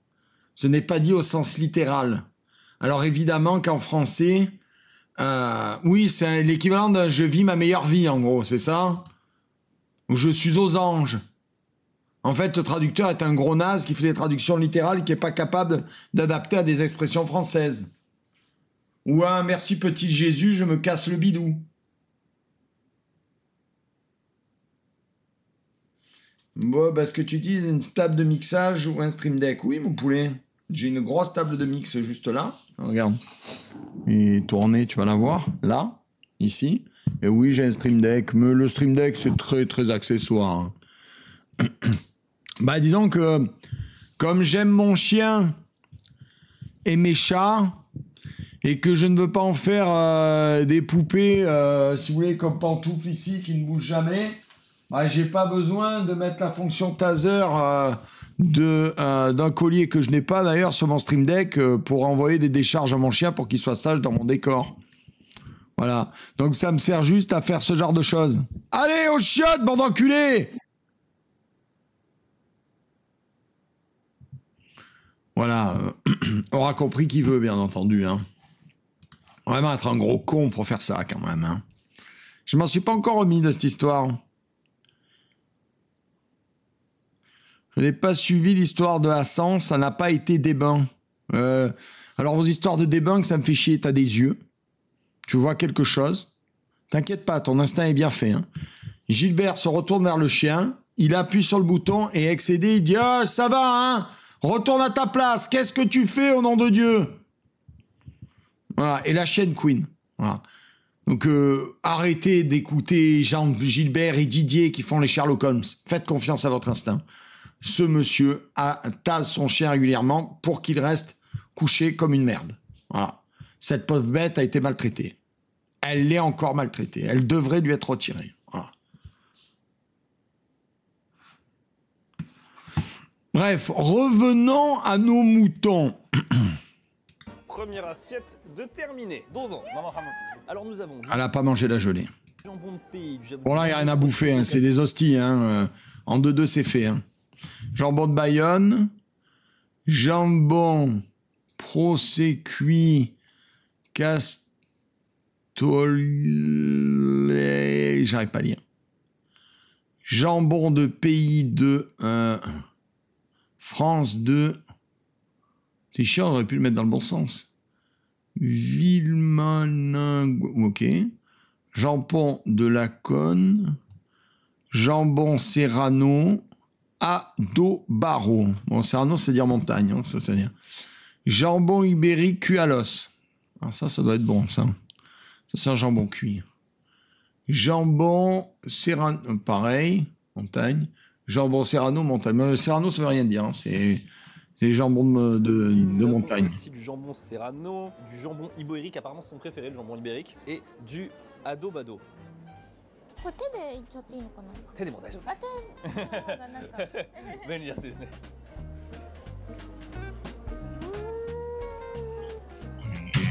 Ce n'est pas dit au sens littéral. Alors, évidemment qu'en français, oui, c'est l'équivalent d'un « je vis ma meilleure vie », en gros, c'est ça? Ou « je suis aux anges ». En fait, le traducteur est un gros naze qui fait des traductions littérales et qui n'est pas capable d'adapter à des expressions françaises. Ou un « merci petit Jésus, je me casse le bidou ». Bon, bah, ce que tu dis, une table de mixage ou un stream deck. Oui, mon poulet. J'ai une grosse table de mix juste là. Regarde. Et tournée, tu vas la voir. Là, ici. Et oui, j'ai un Stream Deck. Mais le Stream Deck, c'est très, très accessoire. Bah, disons que comme j'aime mon chien et mes chats, et que je ne veux pas en faire des poupées, si vous voulez, comme pantoufles ici, qui ne bougent jamais, bah, j'ai pas besoin de mettre la fonction taser d'un collier que je n'ai pas d'ailleurs sur mon Stream Deck pour envoyer des décharges à mon chien pour qu'il soit sage dans mon décor. Voilà. Donc ça me sert juste à faire ce genre de choses. Allez, aux chiottes, bande d'enculés! Voilà. Aura compris qui veut, bien entendu. Hein. Vraiment être un gros con pour faire ça, quand même. Hein. Je m'en suis pas encore remis de cette histoire. Je n'ai pas suivi l'histoire de Hassan, ça n'a pas été débunk. Alors, vos histoires de débunk, ça me fait chier, t'as des yeux. Tu vois quelque chose. T'inquiète pas, ton instinct est bien fait. Hein. Gilbert se retourne vers le chien, il appuie sur le bouton et excédé, il dit « Ah, ça va, hein? Retourne à ta place, qu'est-ce que tu fais au nom de Dieu ?» Voilà, et la chienne Queen. Voilà. Donc, arrêtez d'écouter Jean Gilbert et Didier qui font les Sherlock Holmes. Faites confiance à votre instinct. Ce monsieur tase son chien régulièrement pour qu'il reste couché comme une merde. Voilà. Cette pauvre bête a été maltraitée. Elle l'est encore maltraitée. Elle devrait lui être retirée. Voilà. Bref, revenons à nos moutons. Première assiette de terminée. 12 ans. Alors nous avons... Elle n'a pas mangé la gelée. Jambon de pays, du jambon... Bon là, il n'y a rien à bouffer. Hein. C'est des hosties. Hein. En 2-2, c'est fait. Hein. Jambon de Bayonne. Jambon procès cuit. Castolet. J'arrive pas à lire. Jambon de pays de... France de... C'est chiant, on aurait pu le mettre dans le bon sens. Villemaningue... Ok. Jambon de la Conne. Jambon Serrano. Adobaro. Bon, Serrano, ça veut dire montagne. Hein, ça veut dire. Jambon ibérique cuit à l'os. Ah, ça doit être bon, ça. Ça, c'est un jambon cuit. Jambon Serrano, pareil, montagne. Jambon Serrano, montagne. Mais Serrano, ça veut rien dire. Hein. C'est les jambons de montagne. Ici du jambon Serrano, du jambon ibérique, apparemment son préféré, le jambon ibérique, et du adobado. これ手でいっちゃっていいのかな。手でも大丈夫です。なんか便利なやつですね。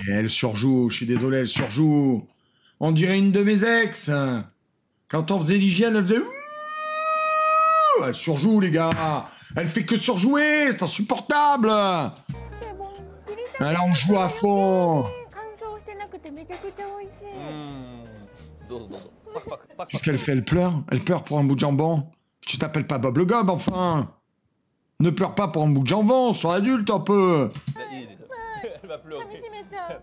Elle surjoue, je suis désolé, elle surjoue. On dirait une de mes ex. Quand on faisait l'hygiène, elle faisait... Elle surjoue, les gars. Elle fait que surjouer, c'est insupportable. Alors on joue à fond. Qu'est-ce qu'elle fait? Elle pleure? Elle pleure pour un bout de jambon? Tu t'appelles pas Bob le Gob, enfin. Ne pleure pas pour un bout de jambon, sois adulte un peu. Elle va pleurer.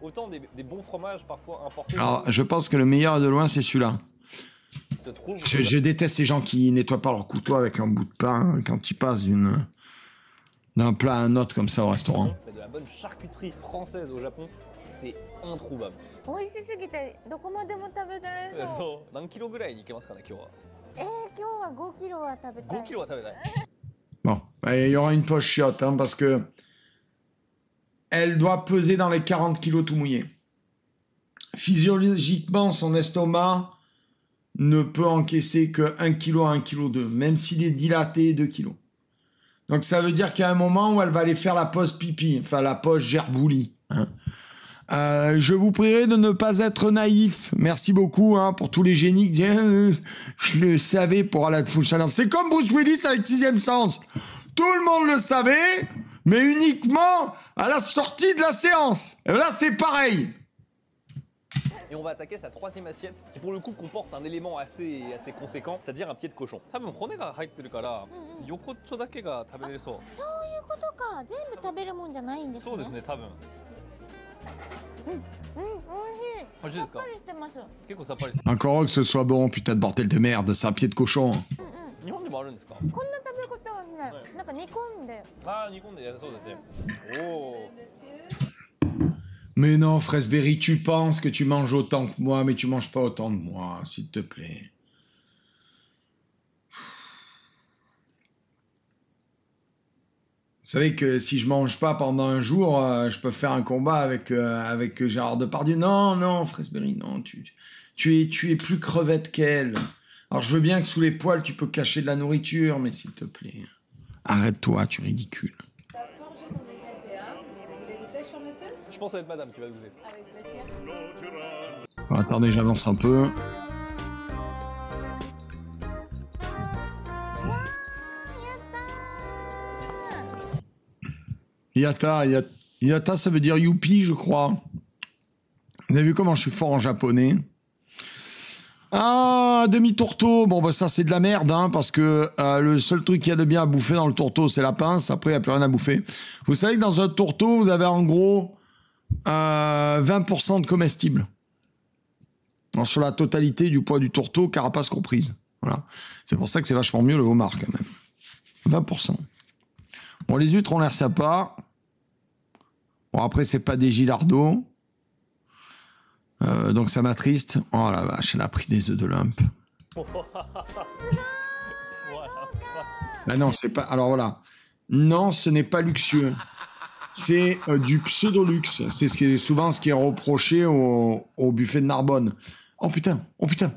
Autant des bons fromages parfois importés. Alors, je pense que le meilleur de loin, c'est celui-là. Je déteste ces gens qui nettoient pas leur couteau avec un bout de pain quand ils passent d'un plat à un autre comme ça au restaurant. De la bonne charcuterie française au Japon, c'est introuvable. 美味しすぎてどこまでも食べられそう。そう。何キロぐらいにいけますかね今日は。今日は5キロは食べたい。5キロは食べたい。 Bon, il y aura une poche chiotte, hein, parce que elle doit peser dans les 40 kilos tout mouillé. Physiologiquement, son estomac ne peut encaisser que 1 kg à 1 kg 2, même s'il est dilaté 2 kg. Donc ça veut dire qu'il y a un moment où elle va aller faire la pause pipi, enfin la pause gerboulie. Hein. Je vous prierai de ne pas être naïf. Merci beaucoup hein, pour tous les génies qui disent je le savais pour aller à la full challenge. C'est comme Bruce Willis avec Sixième Sens. Tout le monde le savait, mais uniquement à la sortie de la séance. Et là, c'est pareil. Et on va attaquer sa troisième assiette qui pour le coup comporte un élément assez conséquent, c'est-à-dire un pied de cochon. 多分骨が入ってるから横っちょだけが食べれるそう。そういうことか。全部食べるもんじゃないんですね。そうですね、多分。美味しい。美味しいですか？さっぱりしてます。結構さっぱりして。 Encore que ce soit bon, putain de bordel de merde, c'est un pied de cochon. 日本でもあるんですか？こんな食べ方はね、なんか煮込んで。ああ、煮込んでやるそうですね。おお。Mais non, Fraisberry, tu penses que tu manges autant que moi, mais tu manges pas autant de moi, s'il te plaît. Vous savez que si je mange pas pendant un jour, je peux faire un combat avec Gérard Depardieu. Non, non, Fraisberry, non, tu es plus crevette qu'elle. Alors je veux bien que sous les poils, tu peux cacher de la nourriture, mais s'il te plaît, arrête-toi, tu es ridicule. Je pense à être madame qui va goûter. Avec plaisir. Bon, attendez, j'avance un peu. Yata, yata, ça veut dire youpi, je crois. Vous avez vu comment je suis fort en japonais? Ah, demi-tourteau. Bon, bah ça, c'est de la merde, hein, parce que le seul truc qu'il y a de bien à bouffer dans le tourteau, c'est la pince. Après, il n'y a plus rien à bouffer. Vous savez que dans un tourteau, vous avez en gros 20% de comestibles. Alors, sur la totalité du poids du tourteau, carapace comprise. Voilà. C'est pour ça que c'est vachement mieux le homard, quand même. 20%. Bon, les huîtres ont l'air sympas. Bon, après, c'est pas des gilardos. Donc ça m'attriste. Oh la vache, elle a pris des œufs de lump. Bah non, c'est pas... Alors voilà. Non, ce n'est pas luxueux. C'est du pseudo-luxe. C'est souvent ce qui est reproché au buffet de Narbonne. Oh putain, oh putain.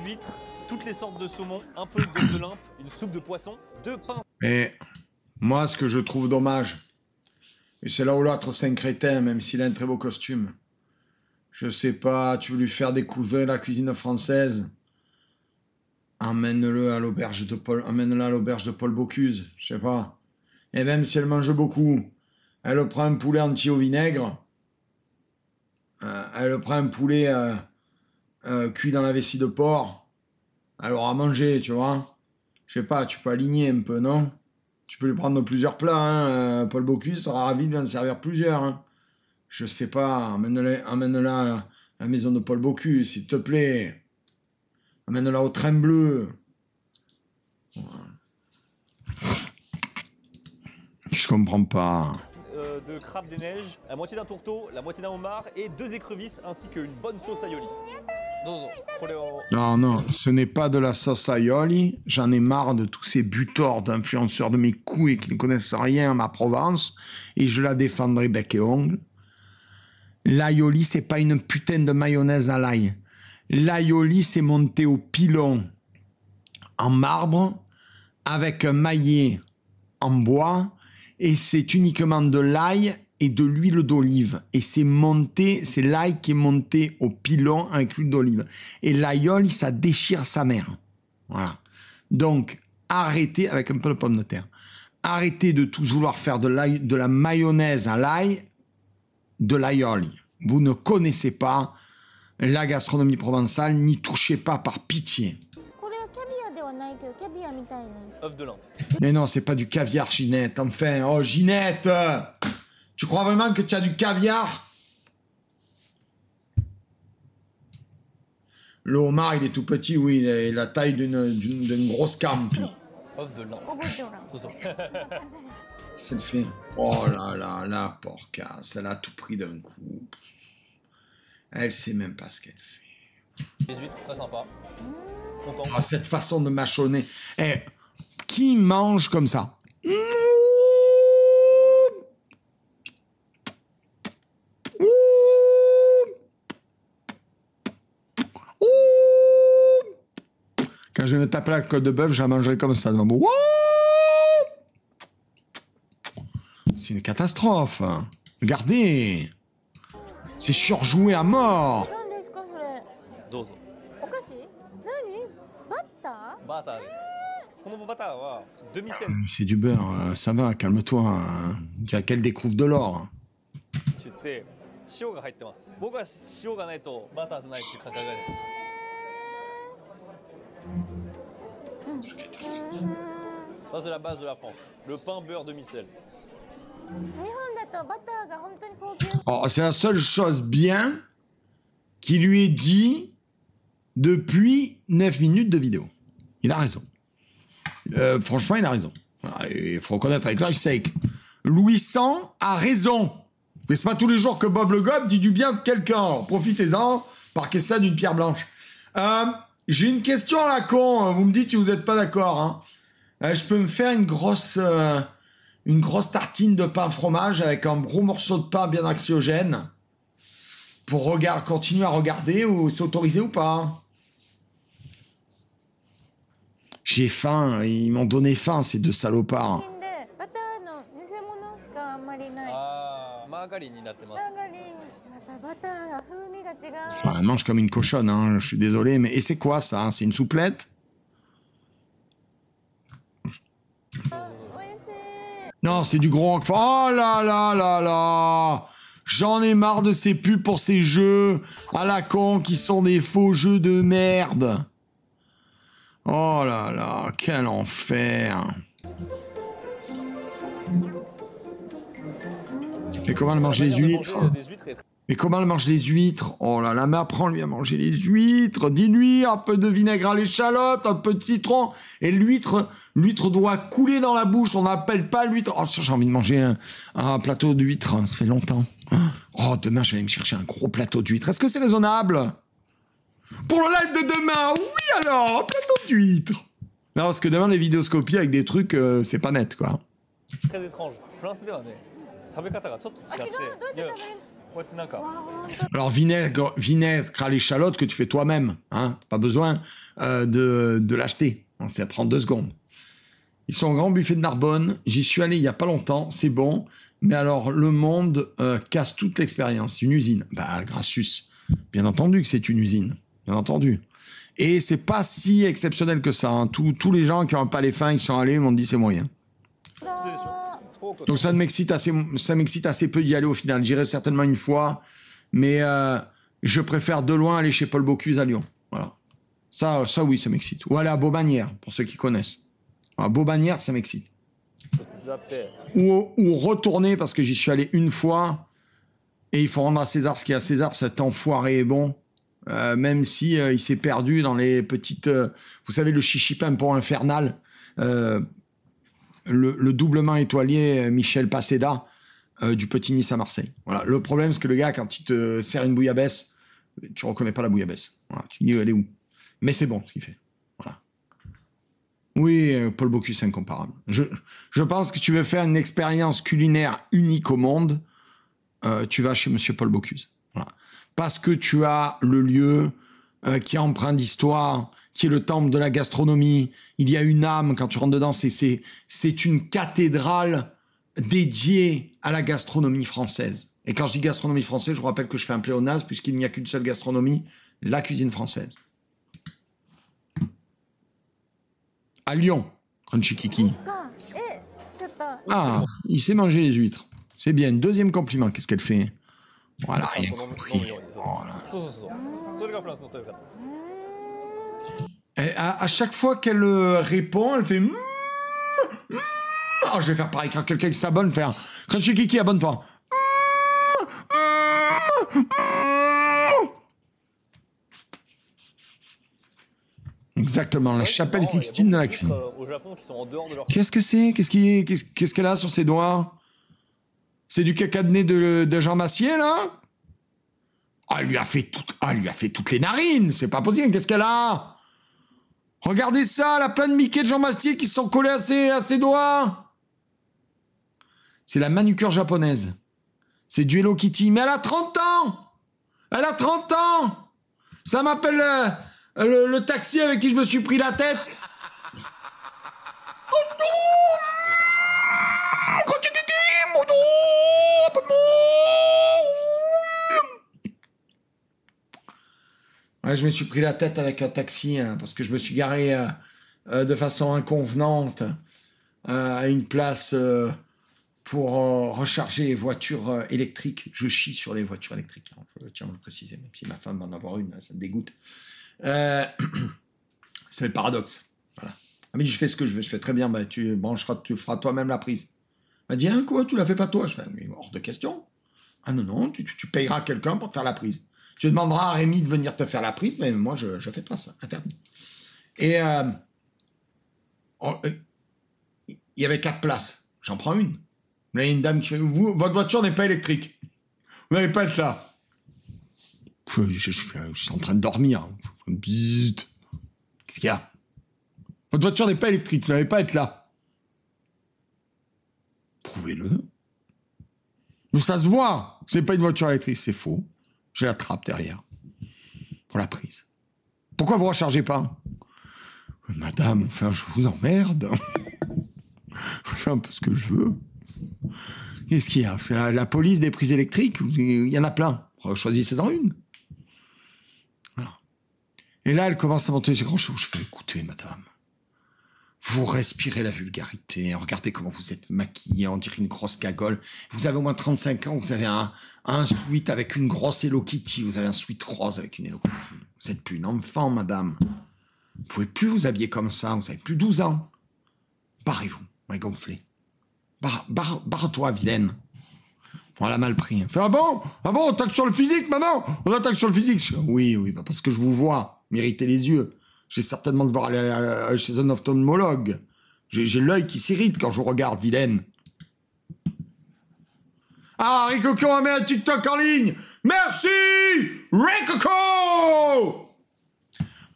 Huîtres, toutes les sortes de saumon, un peu d'œuf de limpe, une soupe de poisson, 2 pains. Et moi, ce que je trouve dommage, et c'est là où l'autre c'est un crétin, même s'il a un très beau costume. Je sais pas, tu veux lui faire découvrir la cuisine française, emmène-le à l'auberge de Paul Bocuse, je sais pas. Et même si elle mange beaucoup, elle prend un poulet entier au vinaigre, elle prend un poulet cuit dans la vessie de porc, elle aura mangé, tu vois. Je sais pas, tu peux aligner un peu, non? Tu peux lui prendre plusieurs plats, hein. Paul Bocuse sera ravi de lui en servir plusieurs, hein. Je sais pas, amène-la à la maison de Paul Bocuse, s'il te plaît. Amène-la au train bleu. Je comprends pas. De crabe des neiges, la moitié d'un tourteau, la moitié d'un homard et 2 écrevisses ainsi qu'une bonne sauce aioli. Non, non, ce n'est pas de la sauce aioli. J'en ai marre de tous ces butors d'influenceurs de mes couilles qui ne connaissent rien à ma Provence et je la défendrai bec et ongle. L'aioli, c'est pas une putain de mayonnaise à l'ail. L'aioli, c'est monté au pilon en marbre avec un maillet en bois et c'est uniquement de l'ail et de l'huile d'olive. Et c'est monté, c'est l'ail qui est monté au pilon avec l'huile d'olive. Et l'aioli, ça déchire sa mère. Voilà. Donc, arrêtez avec un peu de pomme de terre. Arrêtez de tous vouloir faire de la mayonnaise à l'ail, de l'aioli. Vous ne connaissez pas la gastronomie provençale, n'y touchez pas par pitié. Œuf de limpe. Mais non, c'est pas du caviar, Ginette. Enfin, oh Ginette, tu crois vraiment que tu as du caviar? Le homard, il est tout petit, oui, il a la taille d'une grosse campi. Œuf de limpe. C'est le fait. Oh là là, la porcasse, elle a tout pris d'un coup. Elle sait même pas ce qu'elle fait. Les huîtres, très sympa. Content. Ah, cette façon de mâchonner. Eh, qui mange comme ça? Quand je vais me taper la côte de bœuf, je la mangerai comme ça devant moi. C'est une catastrophe. Regardez. C'est surjoué à mort. C'est du beurre, ça va, calme-toi. Hein. Qu'elle découvre de l'or. Ça, c'est la base de la France. Le pain beurre demi-sel. Oh, c'est la seule chose bien qui lui est dit depuis 9 minutes de vidéo. Il a raison. Franchement, il a raison. Il faut reconnaître avec l'Arc-Sake. Louis San a raison. Mais c'est pas tous les jours que Bob Le Gob dit du bien de quelqu'un. Alors profitez-en, marquez ça d'une pierre blanche. J'ai une question à la con. Vous me dites si vous n'êtes pas d'accord. Hein. Je peux me faire une grosse tartine de pain fromage avec un gros morceau de pain bien anxiogène pour continuer à regarder ou c'est autorisé ou pas? J'ai faim, ils m'ont donné faim ces deux salopards. Enfin, elle mange comme une cochonne, hein, je suis désolé, mais et c'est quoi ça? C'est une souplette? Non, c'est du gros. Oh là là là là! J'en ai marre de ces pubs pour ces jeux à la con qui sont des faux jeux de merde. Oh là là, quel enfer! Mais comment elle mange les huîtres? Mais comment elle mange les huîtres? Oh là là, mais apprends-lui à manger les huîtres. Dis-lui un peu de vinaigre à l'échalote, un peu de citron. Et l'huître doit couler dans la bouche. On n'appelle pas l'huître. Oh, j'ai envie de manger un plateau d'huîtres. Ça fait longtemps. Oh, demain, je vais aller me chercher un gros plateau d'huîtres. Est-ce que c'est raisonnable? Pour le live de demain, oui alors, un plateau d'huîtres. Non, parce que demain, les vidéoscopies avec des trucs, c'est pas net, quoi. Très étrange. Alors vinaigre à l'échalote que tu fais toi-même, hein, pas besoin de l'acheter, hein, ça prend 2 secondes. Ils sont au Grand Buffet de Narbonne, j'y suis allé il y a pas longtemps, c'est bon, mais alors le monde casse toute l'expérience, une usine. Bah Grassus, bien entendu que c'est une usine, bien entendu. Et c'est pas si exceptionnel que ça, hein. Tous les gens qui ont un palais fin, ils sont allés, ils m'ont dit c'est moyen. Donc ça m'excite assez peu d'y aller au final. J'irai certainement une fois, mais je préfère de loin aller chez Paul Bocuse à Lyon. Voilà. Ça oui, ça m'excite. Ou aller à Beaubanière, pour ceux qui connaissent. À Beaubanière, ça m'excite. Ou retourner, parce que j'y suis allé une fois, et il faut rendre à César ce qui est à César, cet enfoiré est bon. Même si il s'est perdu dans les petites... vous savez, le chichipin pont infernal, le doublement étoilé Michel Paseda du Petit Nice à Marseille. Voilà. Le problème, c'est que le gars, quand il te sert une bouillabaisse, tu reconnais pas la bouillabaisse. Voilà. Tu dis, elle est où? Mais c'est bon, ce qu'il fait. Voilà. Oui, Paul Bocuse, c'est incomparable. Je pense que tu veux faire une expérience culinaire unique au monde, tu vas chez Monsieur Paul Bocuse. Voilà. Parce que tu as le lieu qui est empreint d'histoire, qui est le temple de la gastronomie. Il y a une âme quand tu rentres dedans. C'est une cathédrale dédiée à la gastronomie française. Et quand je dis gastronomie française, je vous rappelle que je fais un pléonasme puisqu'il n'y a qu'une seule gastronomie, la cuisine française. À Lyon, Crunchy Kiki. Ah, il sait manger les huîtres. C'est bien. Deuxième compliment. Qu'est-ce qu'elle fait? Voilà, rien compris. Voilà. À chaque fois qu'elle répond, elle fait... Oh, je vais faire pareil quand quelqu'un qui s'abonne, faire... Crunchy Kiki, abonne-toi. Exactement, la chapelle Sixtine de la cuisine. Qu'est-ce que c'est? Qu'est-ce qu'elle a sur ses doigts? C'est du caca de nez de Jean Massier, là? Ah, elle lui a fait toutes les narines, c'est pas possible, qu'est-ce qu'elle a? Regardez ça, elle a plein de Mickey de Jean Massier qui se sont collés à ses doigts. C'est la manucure japonaise. C'est du Hello Kitty, mais elle a 30 ans. Elle a 30 ans. Ça m'appelle le taxi avec qui je me suis pris la tête. Ouais, je me suis pris la tête avec un taxi hein, parce que je me suis garé de façon inconvenante à une place pour recharger les voitures électriques. Je chie sur les voitures électriques, hein, je tiens à le préciser, même si ma femme va en avoir une, ça me dégoûte. C'est le paradoxe. Voilà. Elle m'a dit, je fais ce que je veux. Je fais très bien, bah, tu brancheras, tu feras toi-même la prise. Elle m'a dit, hein, quoi, tu la fais pas toi? Je fais, mais hors de question. Ah non, non, tu payeras quelqu'un pour te faire la prise. Tu demanderas à Rémi de venir te faire la prise, mais moi, je fais pas ça, interdit. Et il y avait 4 places. J'en prends une. Là, il y a une dame qui fait, votre voiture n'est pas électrique. Vous n'allez pas être là. Je suis en train de dormir. Bzzzt. Qu'est-ce qu'il y a? Votre voiture n'est pas électrique, vous n'allez pas être là. Prouvez-le. Donc ça se voit. C'est pas une voiture électrique, c'est faux. Je la trappe derrière. Pour la prise. Pourquoi vous ne rechargez pas? Madame, enfin, je vous emmerde. Je fais un peu ce que je veux. Qu'est-ce qu'il y a? C'est la police des prises électriques? Il y en a plein. Choisissez-en une. Voilà. Et là, elle commence à monter ses grands chevaux. Je fais, écoutez, madame, vous respirez la vulgarité. Regardez comment vous êtes maquillée, on dirait une grosse cagole. Vous avez au moins 35 ans, vous avez un sweat avec une grosse Hello Kitty. Vous avez un sweat rose avec une Hello Kitty. Vous n'êtes plus une enfant, madame. Vous ne pouvez plus vous habiller comme ça. Vous avez plus 12 ans. Barrez-vous. On est gonflé. Barre-toi, vilaine. On l'a mal pris. Fait, ah bon, on attaque sur le physique maintenant? On attaque sur le physique. Oui, bah parce que je vous vois. M'irriter les yeux. J'ai certainement devoir aller chez un ophtalmologue. J'ai l'œil qui s'irrite quand je vous regarde, vilaine. Ah, Rikoko a mis un TikTok en ligne. Merci, Rikoko.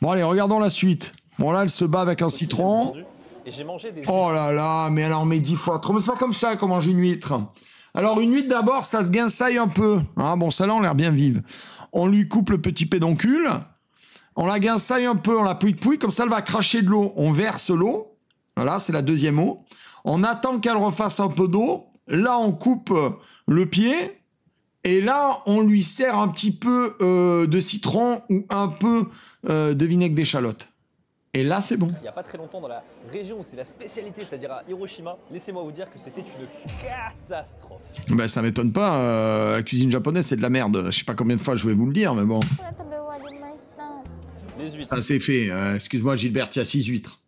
Bon, allez, regardons la suite. Bon, là, elle se bat avec un citron. Et j'ai mangé des... Oh là là, mais elle en met 10 fois trop. Mais c'est pas comme ça qu'on mange une huître. Alors, une huître, d'abord, ça se guinçaille un peu. Ah, bon, celle-là, on a l'air bien vive. On lui coupe le petit pédoncule. On la guinçaille un peu, on la pouille, comme ça, elle va cracher de l'eau. On verse l'eau. Voilà, c'est la deuxième eau. On attend qu'elle refasse un peu d'eau. Là, on coupe le pied. Et là, on lui sert un petit peu de citron ou un peu de vinaigre d'échalote. Et là, c'est bon. Il n'y a pas très longtemps, dans la région où c'est la spécialité, c'est-à-dire à Hiroshima, laissez-moi vous dire que c'était une catastrophe. Ben, ça m'étonne pas. La cuisine japonaise, c'est de la merde. Je sais pas combien de fois je vais vous le dire, mais bon. Les huîtres. Ça, c'est fait. Excuse-moi, Gilbert, il y a 6 huîtres.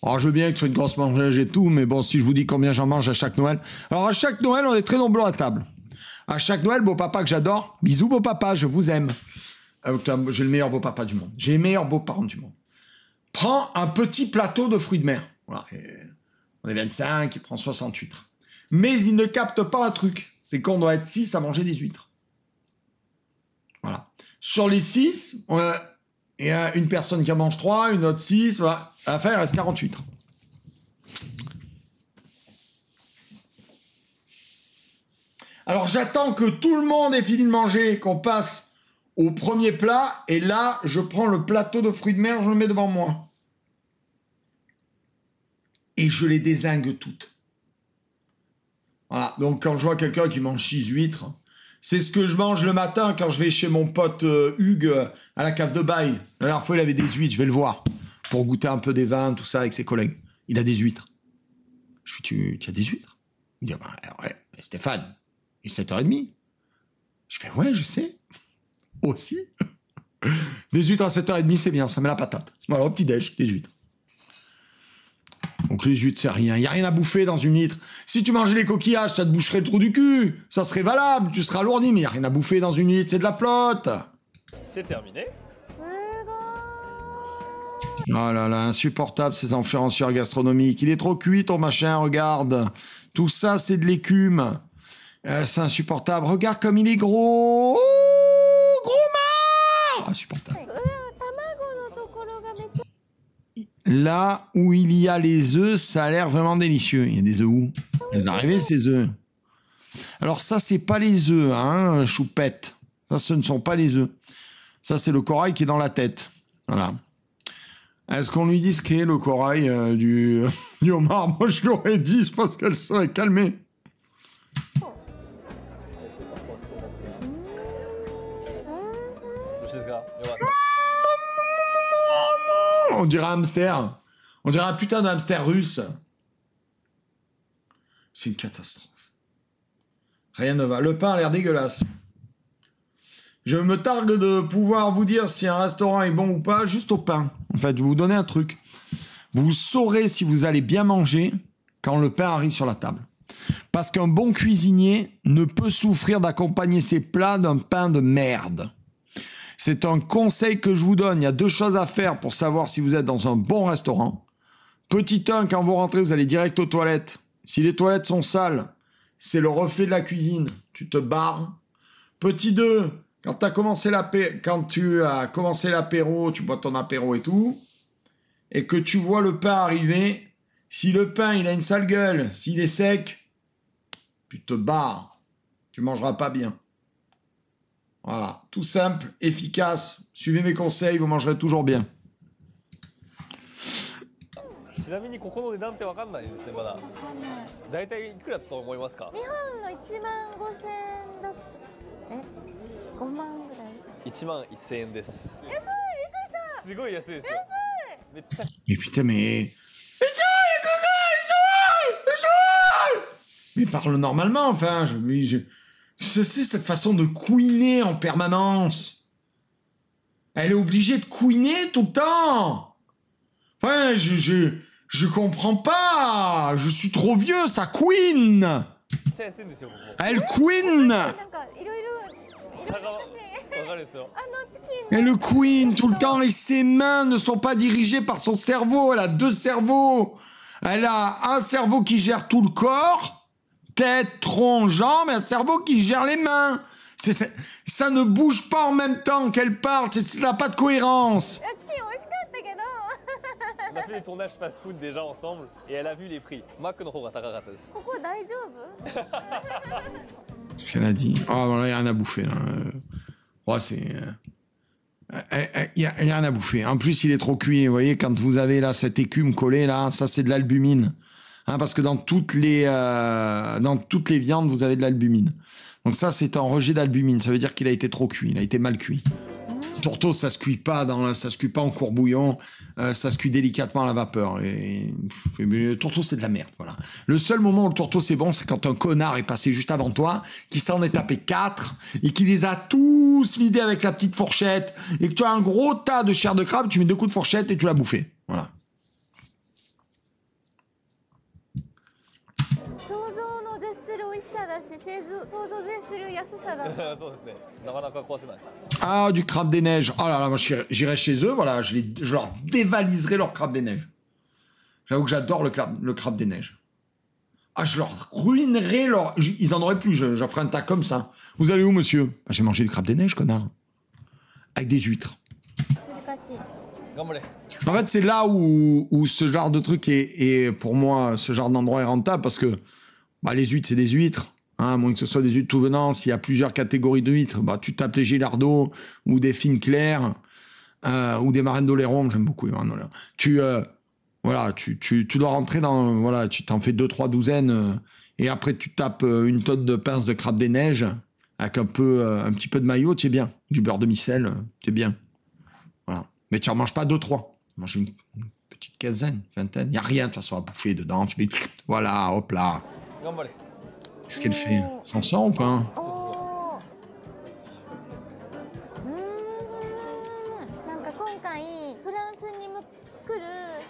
Alors, je veux bien que ce soit une grosse mangeage et tout, mais bon, si je vous dis combien j'en mange à chaque Noël. Alors, à chaque Noël, on est très nombreux à table. À chaque Noël, beau papa que j'adore. Bisous, beau papa, je vous aime. J'ai le meilleur beau papa du monde. J'ai les meilleurs beaux parents du monde. Prends un petit plateau de fruits de mer. Voilà. On est 25, il prend 60 huîtres. Mais il ne capte pas un truc. C'est qu'on doit être 6 à manger des huîtres. Voilà. Sur les 6, il y a une personne qui en mange 3, une autre 6. Voilà. À la fin, il reste 40 huîtres. Alors, j'attends que tout le monde ait fini de manger, qu'on passe au premier plat, et là, je prends le plateau de fruits de mer, je le mets devant moi. Et je les dézingue toutes. Voilà, donc quand je vois quelqu'un qui mange 6 huîtres, c'est ce que je mange le matin quand je vais chez mon pote Hugues à la cave de Baille. La dernière fois, il avait des huîtres, je vais le voir, pour goûter un peu des vins, tout ça, avec ses collègues. Il a des huîtres. Je lui dis, tu as des huîtres? Il me dit, bah, ouais, Stéphane, il est 7h30. Je fais, ouais, je sais. Aussi. Des huîtres à 7h30, c'est bien, ça met la patate. Voilà, au petit-déj, des huîtres. Donc les huîtres, c'est rien. Il n'y a rien à bouffer dans une huître. Si tu mangeais les coquillages, ça te boucherait le trou du cul. Ça serait valable, tu serais alourdi, mais il n'y a rien à bouffer dans une huître, c'est de la flotte. C'est terminé. Oh là là, insupportable ces influenceurs gastronomiques. Il est trop cuit ton machin, regarde. Tout ça, c'est de l'écume. C'est insupportable. Regarde comme il est gros. Insupportable. Là où il y a les œufs, ça a l'air vraiment délicieux. Il y a des œufs où? Ils arrivent ces œufs. Alors ça, c'est pas les œufs, hein, choupette. Ça, ce ne sont pas les œufs. Ça, c'est le corail qui est dans la tête. Voilà. Est-ce qu'on lui dit ce qu'est le corail du homard? Moi, je l'aurais dit, c'est parce qu'elle serait calmée. On dirait un hamster. On dirait un putain de hamster russe. C'est une catastrophe. Rien ne va. Le pain a l'air dégueulasse. Je me targue de pouvoir vous dire si un restaurant est bon ou pas, juste au pain. En fait, je vais vous donner un truc. Vous saurez si vous allez bien manger quand le pain arrive sur la table. Parce qu'un bon cuisinier ne peut souffrir d'accompagner ses plats d'un pain de merde. C'est un conseil que je vous donne. Il y a 2 choses à faire pour savoir si vous êtes dans un bon restaurant. Petit 1, quand vous rentrez, vous allez direct aux toilettes. Si les toilettes sont sales, c'est le reflet de la cuisine. Tu te barres. Petit 2, quand tu as commencé l'apéro, tu bois ton apéro et tout, et que tu vois le pain arriver, si le pain il a une sale gueule, s'il est sec, tu te barres. Tu mangeras pas bien. Voilà, tout simple, efficace. Suivez mes conseils, vous mangerez toujours bien. ちなみにここの値段ってわかんないですねまだ。だいたいいくらだと思いますか？日本の1万5000円だって。5万ぐらい。1万1000円です。安い、びっくりした。すごい安いですよ。めっちゃ。Mais putain, mais... Mais parle normalement, enfin. C'est cette façon de couiner en permanence. Elle est obligée de couiner tout le temps. Enfin, je comprends pas. Je suis trop vieux, ça couine. Elle couine. Elle couine tout le temps et ses mains ne sont pas dirigées par son cerveau. Elle a 2 cerveaux. Elle a un cerveau qui gère tout le corps, tête, tronc, jambes, et un cerveau qui gère les mains. Ça ne bouge pas en même temps qu'elle parle. Ça n'a pas de cohérence. On a fait des tournages fast-food déjà ensemble et elle a vu les prix. Macの方が高かったです。ここ大丈夫？ Ce qu'elle a dit. Oh, voilà, il n'y a rien à bouffer. Là. Ouais, c'est... Il n'y a rien à bouffer. En plus, il est trop cuit. Vous voyez, quand vous avez là cette écume collée, là, ça, c'est de l'albumine. Hein, parce que dans toutes les viandes, vous avez de l'albumine. Donc ça, c'est un rejet d'albumine. Ça veut dire qu'il a été trop cuit. Il a été mal cuit. Tourteau, ça se cuit pas en courbouillon, ça se cuit délicatement à la vapeur. Et le tourteau, c'est de la merde, voilà. Le seul moment où le tourteau c'est bon, c'est quand un connard est passé juste avant toi, qui s'en est tapé 4 et qui les a tous vidés avec la petite fourchette et que tu as un gros tas de chair de crabe, tu mets 2 coups de fourchette et tu l'as bouffé, voilà. 想像絶する安さだった。そうですね。なかなか壊せない。 Ah, du crabe des neiges. Oh là là, moi j'irai chez eux, voilà, je leur dévaliserai leur crabe des neiges. J'avoue que j'adore le crabe des neiges. Ah, je leur ruinerai leur... Ils en auraient plus, j'en ferai un tas comme ça. Vous allez où, monsieur? Bah, j'ai mangé du crabe des neiges, connard. Avec des huîtres. En fait, c'est là où ce genre de truc est, pour moi, ce genre d'endroit est rentable, parce que bah, les huîtres, c'est des huîtres. Hein, à moins que ce soit des huîtres tout venant, s'il y a plusieurs catégories de huîtres, bah, tu tapes les gilardos ou des fines claires ou des marraines d'Oléron, j'aime beaucoup les marraines d'Oléron. Voilà, tu dois rentrer dans... Voilà, tu t'en fais 2-3 douzaines et après tu tapes une tonne de pinces de crabe des neiges avec un petit peu de maillot, tu es bien. Du beurre de micelle, tu es bien. Voilà. Mais tu n'en manges pas 2-3. Tu manges une petite quinzaine, vingtaine. Il n'y a rien de toute façon à bouffer dedans. Tu fais... Voilà, hop là. Qu'est-ce qu'elle fait? S'en sort ou pas? なんか今回フランスに来る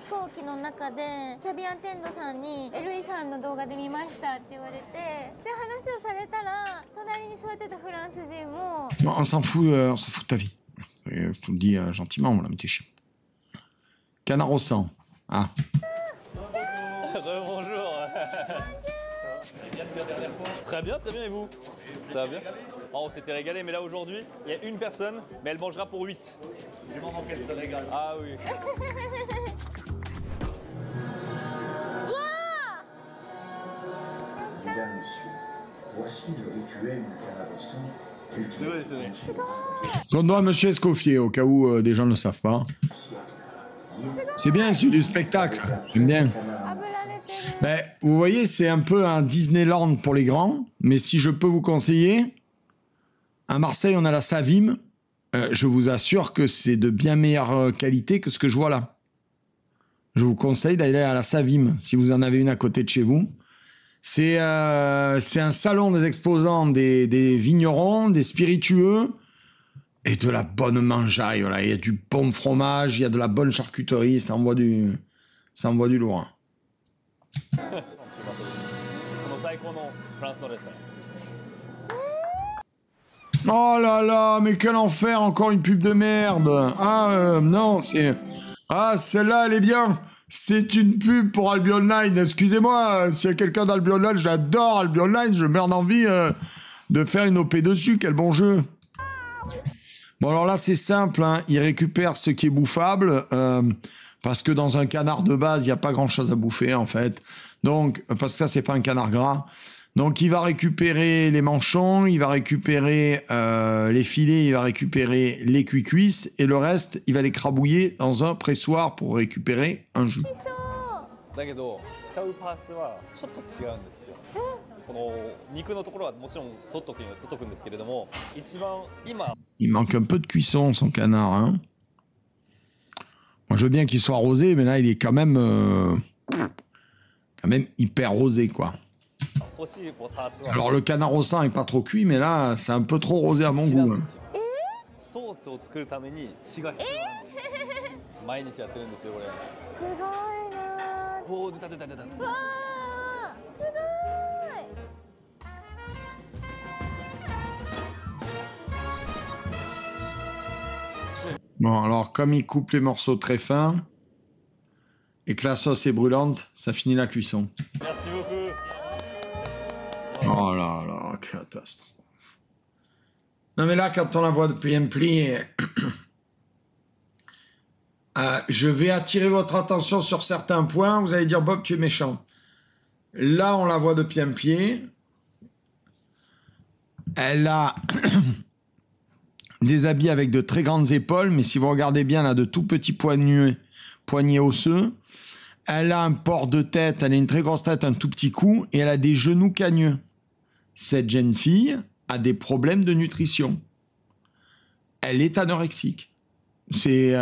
飛行機の中でキャビンアテンドさんにLEさんの動画で見ましたって言われてで話をされたら隣に座ってたフランス人も On s'en fout de ta vie. Je te le dis gentiment, voilà, mais t'es chiant. Canard au sang. Ah. Bonjour. Très bien, et vous? Ça va bien? Oh, on s'était régalé, mais là aujourd'hui, il y a une personne, mais elle mangera pour 8. Du moment qu'elle se régale. Ah oui. Mesdames, Messieurs, voici le rituel du canard au sang. C'est vrai, c'est vrai. Qu'on doit à Monsieur Escoffier, au cas où des gens ne le savent pas. C'est bien issu du spectacle, j'aime bien. Ben, vous voyez, c'est un peu un Disneyland pour les grands, mais si je peux vous conseiller, à Marseille, on a la Savime. Je vous assure que c'est de bien meilleure qualité que ce que je vois là. Je vous conseille d'aller à la Savime, si vous en avez une à côté de chez vous. C'est un salon des exposants des vignerons, des spiritueux, et de la bonne mangeaille. Voilà. Il y a du bon fromage, il y a de la bonne charcuterie, ça envoie du Ça envoie du lourd. Hein. この最高のフランスのレストラン。 Oh là là, mais quel enfer, encore une pub de merde. Ah non, c'est... Ah, celle-là, elle est bien. C'est une pub pour Albion Online. Excusez-moi, s'il y a quelqu'un d'Albion Online, j'adore Albion Online, je meurs d'envie de faire une OP dessus, quel bon jeu. Bon, alors là, c'est simple, hein. Il récupère ce qui est bouffable, parce que dans un canard de base, il n'y a pas grand-chose à bouffer, en fait. Donc, parce que ça, c'est pas un canard gras. Donc il va récupérer les manchons, il va récupérer les filets, il va récupérer les cuisses et le reste, il va les crabouiller dans un pressoir pour récupérer un jus. だけど使うパーツはちょっと違うんですよ。この肉のところはもちろん取っとくんですけれども、一番今 Il manque un peu de cuisson son canard. Hein. Moi je veux bien qu'il soit rosé, mais là il est quand même hyper rosé quoi. Alors le canard au sang est pas trop cuit, mais là c'est un peu trop rosé à mon goût. Hein. ソースを作るために血が必要なんです。毎日やってるんですよこれ。すごいな。おお出た出た出た。わあ、すごい。 Bon alors comme il coupe les morceaux très fins et que la sauce est brûlante, ça finit la cuisson. Merci beaucoup. Oh là là, catastrophe. Non mais là, quand on la voit de pli en pli, je vais attirer votre attention sur certains points. Vous allez dire, Bob, tu es méchant. Là, on la voit de pied en pied. Elle a des habits avec de très grandes épaules, mais si vous regardez bien, elle a de tout petits poignets osseux. Elle a un port de tête, elle a une très grosse tête, un tout petit cou, et elle a des genoux cagneux. Cette jeune fille a des problèmes de nutrition. Elle est anorexique. C'est,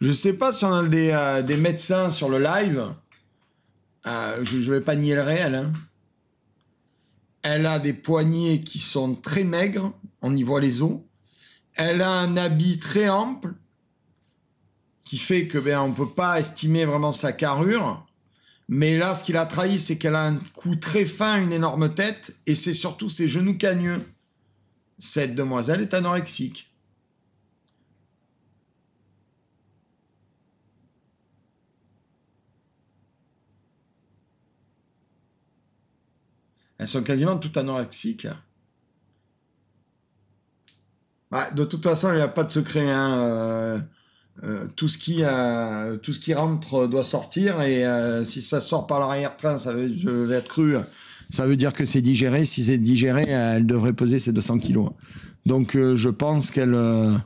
je sais pas si on a des médecins sur le live. Je vais pas nier le réel. Hein. Elle a des poignets qui sont très maigres. On y voit les os. Elle a un habit très ample qui fait que on peut pas estimer vraiment sa carrure. Mais là, ce qui l'a trahi, c'est qu'elle a un cou très fin, une énorme tête, et c'est surtout ses genoux cagneux. Cette demoiselle est anorexique. Elles sont quasiment toutes anorexiques. Bah, de toute façon, il n'y a pas de secret. Hein. Tout ce qui rentre doit sortir, et si ça sort par l'arrière-train, je vais être cru, ça veut dire que c'est digéré. Si c'est digéré, elle devrait peser ses 200 kilos. Donc je pense qu'elle doit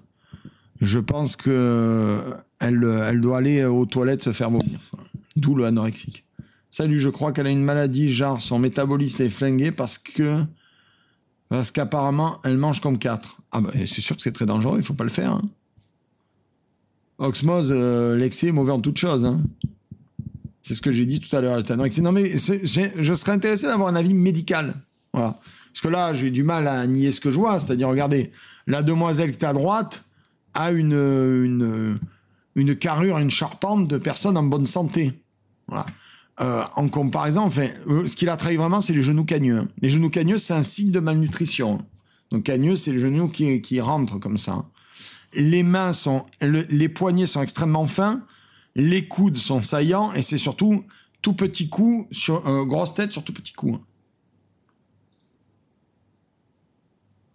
aller aux toilettes se faire vomir. D'où le anorexique. Salut, je crois qu'elle a une maladie, genre son métabolisme est flingué parce qu'apparemment elle mange comme 4. Ah bah c'est sûr que c'est très dangereux, il faut pas le faire. Hein. Oxmose, l'excès est mauvais en toute chose. Hein. C'est ce que j'ai dit tout à l'heure. Non mais je serais intéressé d'avoir un avis médical. Voilà. Parce que là, j'ai du mal à nier ce que je vois. C'est-à-dire, regardez, la demoiselle qui est à droite a une carrure, une charpente de personnes en bonne santé. Voilà. En comparaison, enfin, ce qui l'a trahi vraiment, c'est les genoux cagneux. Hein. Les genoux cagneux, c'est un signe de malnutrition. Donc cagneux, c'est les genoux qui rentrent comme ça. Les mains les poignets sont extrêmement fins, les coudes sont saillants, et c'est surtout tout petit cou, grosse tête sur tout petit cou.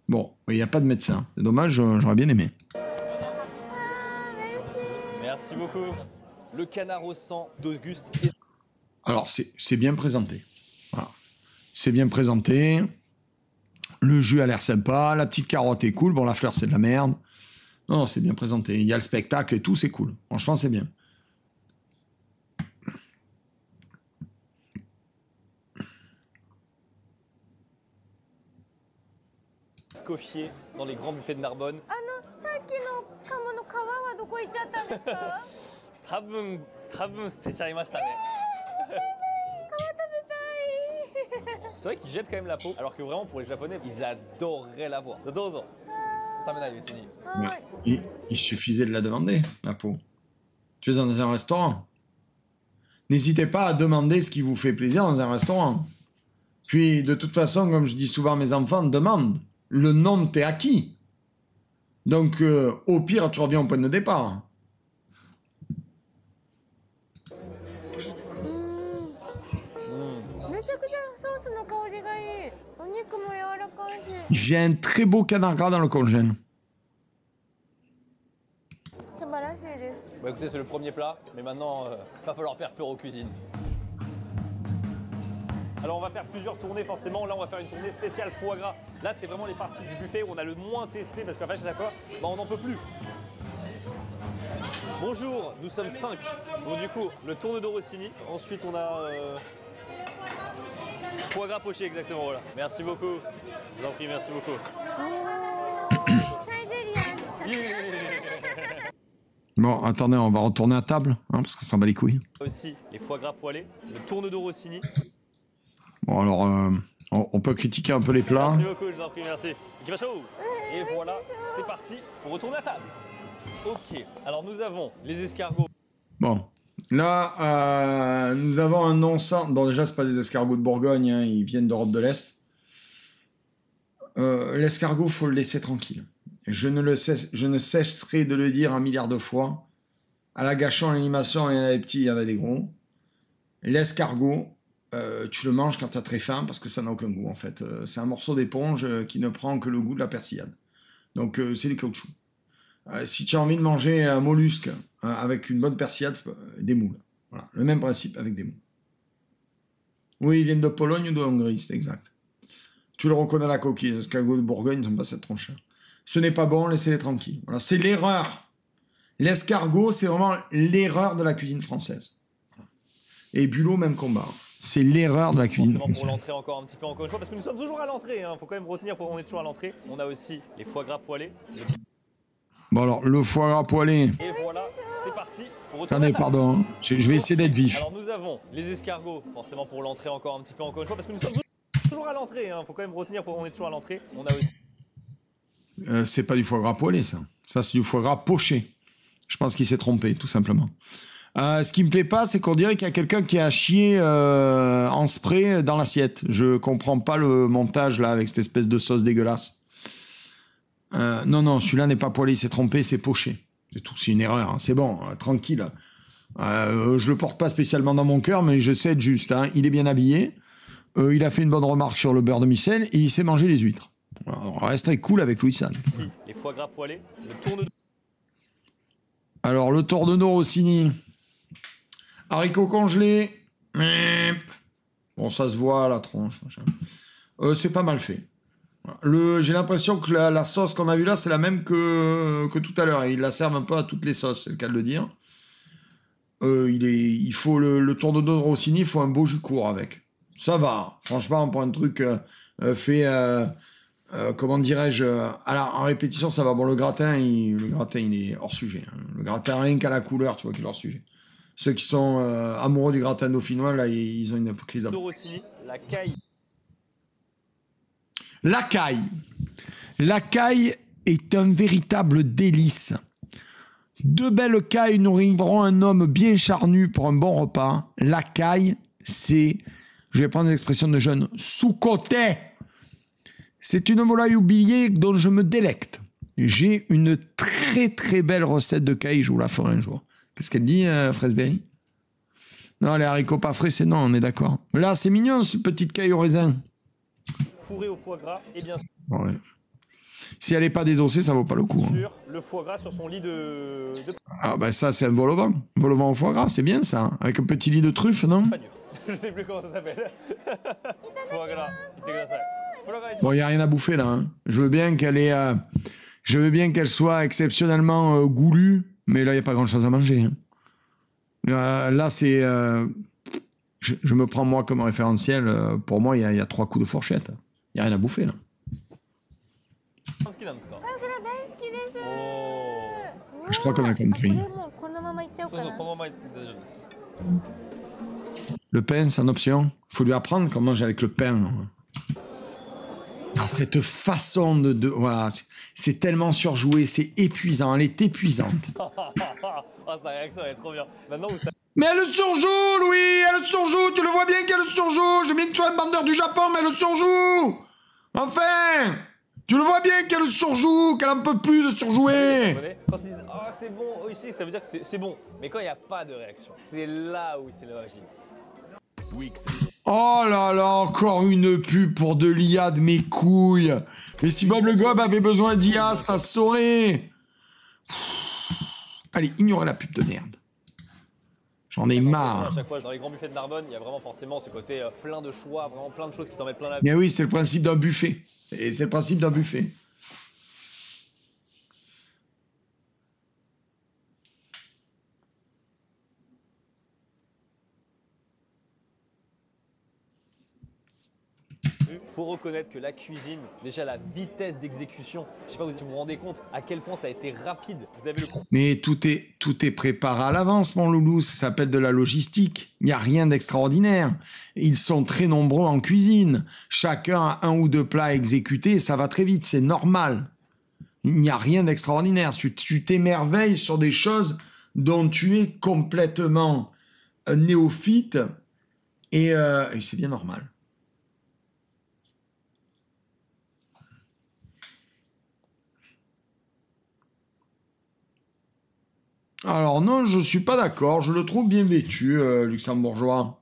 Bon, il n'y a pas de médecin. C'est dommage, j'aurais bien aimé. Merci beaucoup. Le canard au sang d'Auguste. Alors, c'est bien présenté. Voilà. C'est bien présenté. Le jus a l'air sympa. La petite carotte est cool. Bon, la fleur, c'est de la merde. Non, c'est bien présenté. Il y a le spectacle et tout, c'est cool. Franchement, c'est bien. Escoffier dans les grands buffets de Narbonne. 多分捨てちゃいましたね。C'est vrai qu'ils jettent quand même la peau, alors que vraiment pour les Japonais, ils adoreraient la voir. Dozo. Il suffisait de la demander, la peau. Tu es dans un restaurant. n'hésitez pas à demander ce qui vous fait plaisir dans un restaurant. Puis, de toute façon, comme je dis souvent à mes enfants, demande. Le nom t'est acquis. Donc, au pire, tu reviens au point de départ. J'ai un très beau canard gras dans le congèle. Bah écoutez, c'est le premier plat, mais maintenant, va falloir faire peur aux cuisines. Alors on va faire plusieurs tournées forcément. Là on va faire une tournée spéciale foie gras. Là c'est vraiment les parties du buffet où on a le moins testé parce qu'en fait chaque fois, bah, on n'en peut plus. Bonjour, nous sommes 5. Donc du coup, le tourne de Rossini. Ensuite on a foie gras poché exactement, voilà. Merci beaucoup. Je vous en prie, merci beaucoup. Bon, attendez, on va retourner à table, hein, parce qu'on s'en bat les couilles. Aussi les foie gras poêlés, le tourne de Rossini. Bon, alors, on peut critiquer un peu les plats. Merci beaucoup, je vous en prie, merci. Et voilà, c'est parti, on retourne à table. Ok, alors nous avons les escargots. Bon, là, nous avons un non-sang. Bon, déjà, c'est pas des escargots de Bourgogne, hein, ils viennent d'Europe de l'Est. L'escargot, faut le laisser tranquille. Je ne cesserai de le dire un milliard de fois. À la Gachon, l'animation, il y en a des petits, il y en a des gros. L'escargot, tu le manges quand tu as très faim parce que ça n'a aucun goût en fait. C'est un morceau d'éponge qui ne prend que le goût de la persillade. Donc c'est du caoutchouc. Si tu as envie de manger un mollusque avec une bonne persillade, des moules. Voilà, le même principe avec des moules. Oui, ils viennent de Pologne ou de Hongrie, c'est exact. Tu le reconnais à la coquille, les escargots de Bourgogne ne sont pas cette trop chers. Ce n'est pas bon, laissez-les tranquilles. Voilà, c'est l'erreur. L'escargot, c'est vraiment l'erreur de la cuisine française. Et Bulot, même combat. C'est l'erreur de la cuisine française. Pour l'entrée encore un petit peu, encore une fois, parce que nous sommes toujours à l'entrée. Faut quand même retenir, on est toujours à l'entrée. On a aussi les foie gras poêlés. Bon alors, le foie gras poêlé. Et voilà, c'est parti. Attendez, pardon. Hein. Je vais essayer d'être vif. Alors nous avons les escargots, forcément pour l'entrée encore un petit peu, encore une fois, parce que nous sommes toujours à l'entrée. Faut quand même retenir, on est toujours à l'entrée. On a aussi... c'est pas du foie gras poêlé, ça. Ça, c'est du foie gras poché. Je pense qu'il s'est trompé, tout simplement. Ce qui me plaît pas, c'est qu'on dirait qu'il y a quelqu'un qui a chié en spray dans l'assiette. Je comprends pas le montage, là, avec cette espèce de sauce dégueulasse. Non, celui-là n'est pas poêlé, il s'est trompé, c'est poché. C'est tout, c'est une erreur. Hein. C'est bon, tranquille. Je le porte pas spécialement dans mon cœur, mais je sais être juste. Hein. Il est bien habillé. Il a fait une bonne remarque sur le beurre de micelle et il sait manger les huîtres. On resterait cool avec Louis San. Si, les foie gras poêlés, le tourne. Alors, le tourne Rossini. Haricots congelés. Bon, ça se voit, la tronche. C'est pas mal fait. J'ai l'impression que la sauce qu'on a vue là, c'est la même que tout à l'heure. Ils la servent un peu à toutes les sauces, c'est le cas de le dire. Il faut le tourne de Rossini, il faut un beau jus court avec. Ça va. Franchement, pour un truc fait... comment dirais-je, en répétition, ça va. Bon, le gratin, il est hors sujet. Hein. Le gratin, rien qu'à la couleur, tu vois qu'il est hors sujet. Ceux qui sont amoureux du gratin dauphinois, là, ils ont une crise d'amour. La caille. La caille est un véritable délice. Deux belles cailles nourriront un homme bien charnu pour un bon repas. La caille, c'est, je vais prendre l'expression de jeune, sous-côté. C'est une volaille oubliée dont je me délecte. J'ai une très très belle recette de caille, je vous la ferai un jour. Qu'est-ce qu'elle dit, Fraisberry? Non, les haricots pas frais, c'est non, on est d'accord. Là, c'est mignon, cette petite caille au raisin. Fourré au foie gras, et bien sûr. Ouais. Si elle n'est pas désossée, ça vaut pas le coup. Hein. Le foie gras sur son lit de... Ah ben ça, c'est un vol au vent. Vol au vent au foie gras, c'est bien ça. Avec un petit lit de truffe, non? Je sais plus comment ça s'appelle. Foie gras. Bon, il n'y a rien à bouffer là. Hein. Je veux bien qu'elle soit exceptionnellement goulue, mais là, il n'y a pas grand-chose à manger. Hein. Là, c'est... Je me prends moi comme référentiel. Pour moi, il y a 3 coups de fourchette. Il n'y a rien à bouffer là. Je crois qu'on a compris. Le pain, c'est une option. Il faut lui apprendre comment manger avec le pain. Ah, cette façon voilà, c'est tellement surjoué, c'est épuisant, elle est épuisante. Oh, sa réaction, elle est trop bien. Maintenant, vous savez... Mais elle surjoue, Louis, elle surjoue, tu le vois bien qu'elle surjoue. J'aime bien que tu sois un bandeur du Japon, mais elle surjoue. Enfin, tu le vois bien qu'elle surjoue, qu'elle en peut plus de surjouer. Quand ils disent « Oh, c'est bon, Oishi », ça veut dire que c'est bon. Mais quand il n'y a pas de réaction, c'est là où c'est la magie. Oh là là, encore une pub pour de l'IA de mes couilles. Mais si Bob le Gob avait besoin d'IA, ça saurait. Allez, ignorez la pub de merde. J'en ai marre. À chaque fois, dans les grands buffets de Narbonne, il y a vraiment forcément ce côté plein de choix, vraiment plein de choses qui t'en mettent plein la vie. Mais oui, c'est le principe d'un buffet. Et c'est le principe d'un buffet. Faut reconnaître que la cuisine, déjà la vitesse d'exécution, je sais pas si vous vous rendez compte à quel point ça a été rapide. Vous avez le... Mais tout est préparé à l'avance, mon loulou. Ça s'appelle de la logistique. Il n'y a rien d'extraordinaire. Ils sont très nombreux en cuisine. Chacun a 1 ou 2 plats exécutés. Ça va très vite. C'est normal. Il n'y a rien d'extraordinaire. Tu t'émerveilles sur des choses dont tu es complètement néophyte. Et c'est bien normal. Alors non, je suis pas d'accord. Je le trouve bien vêtu, luxembourgeois.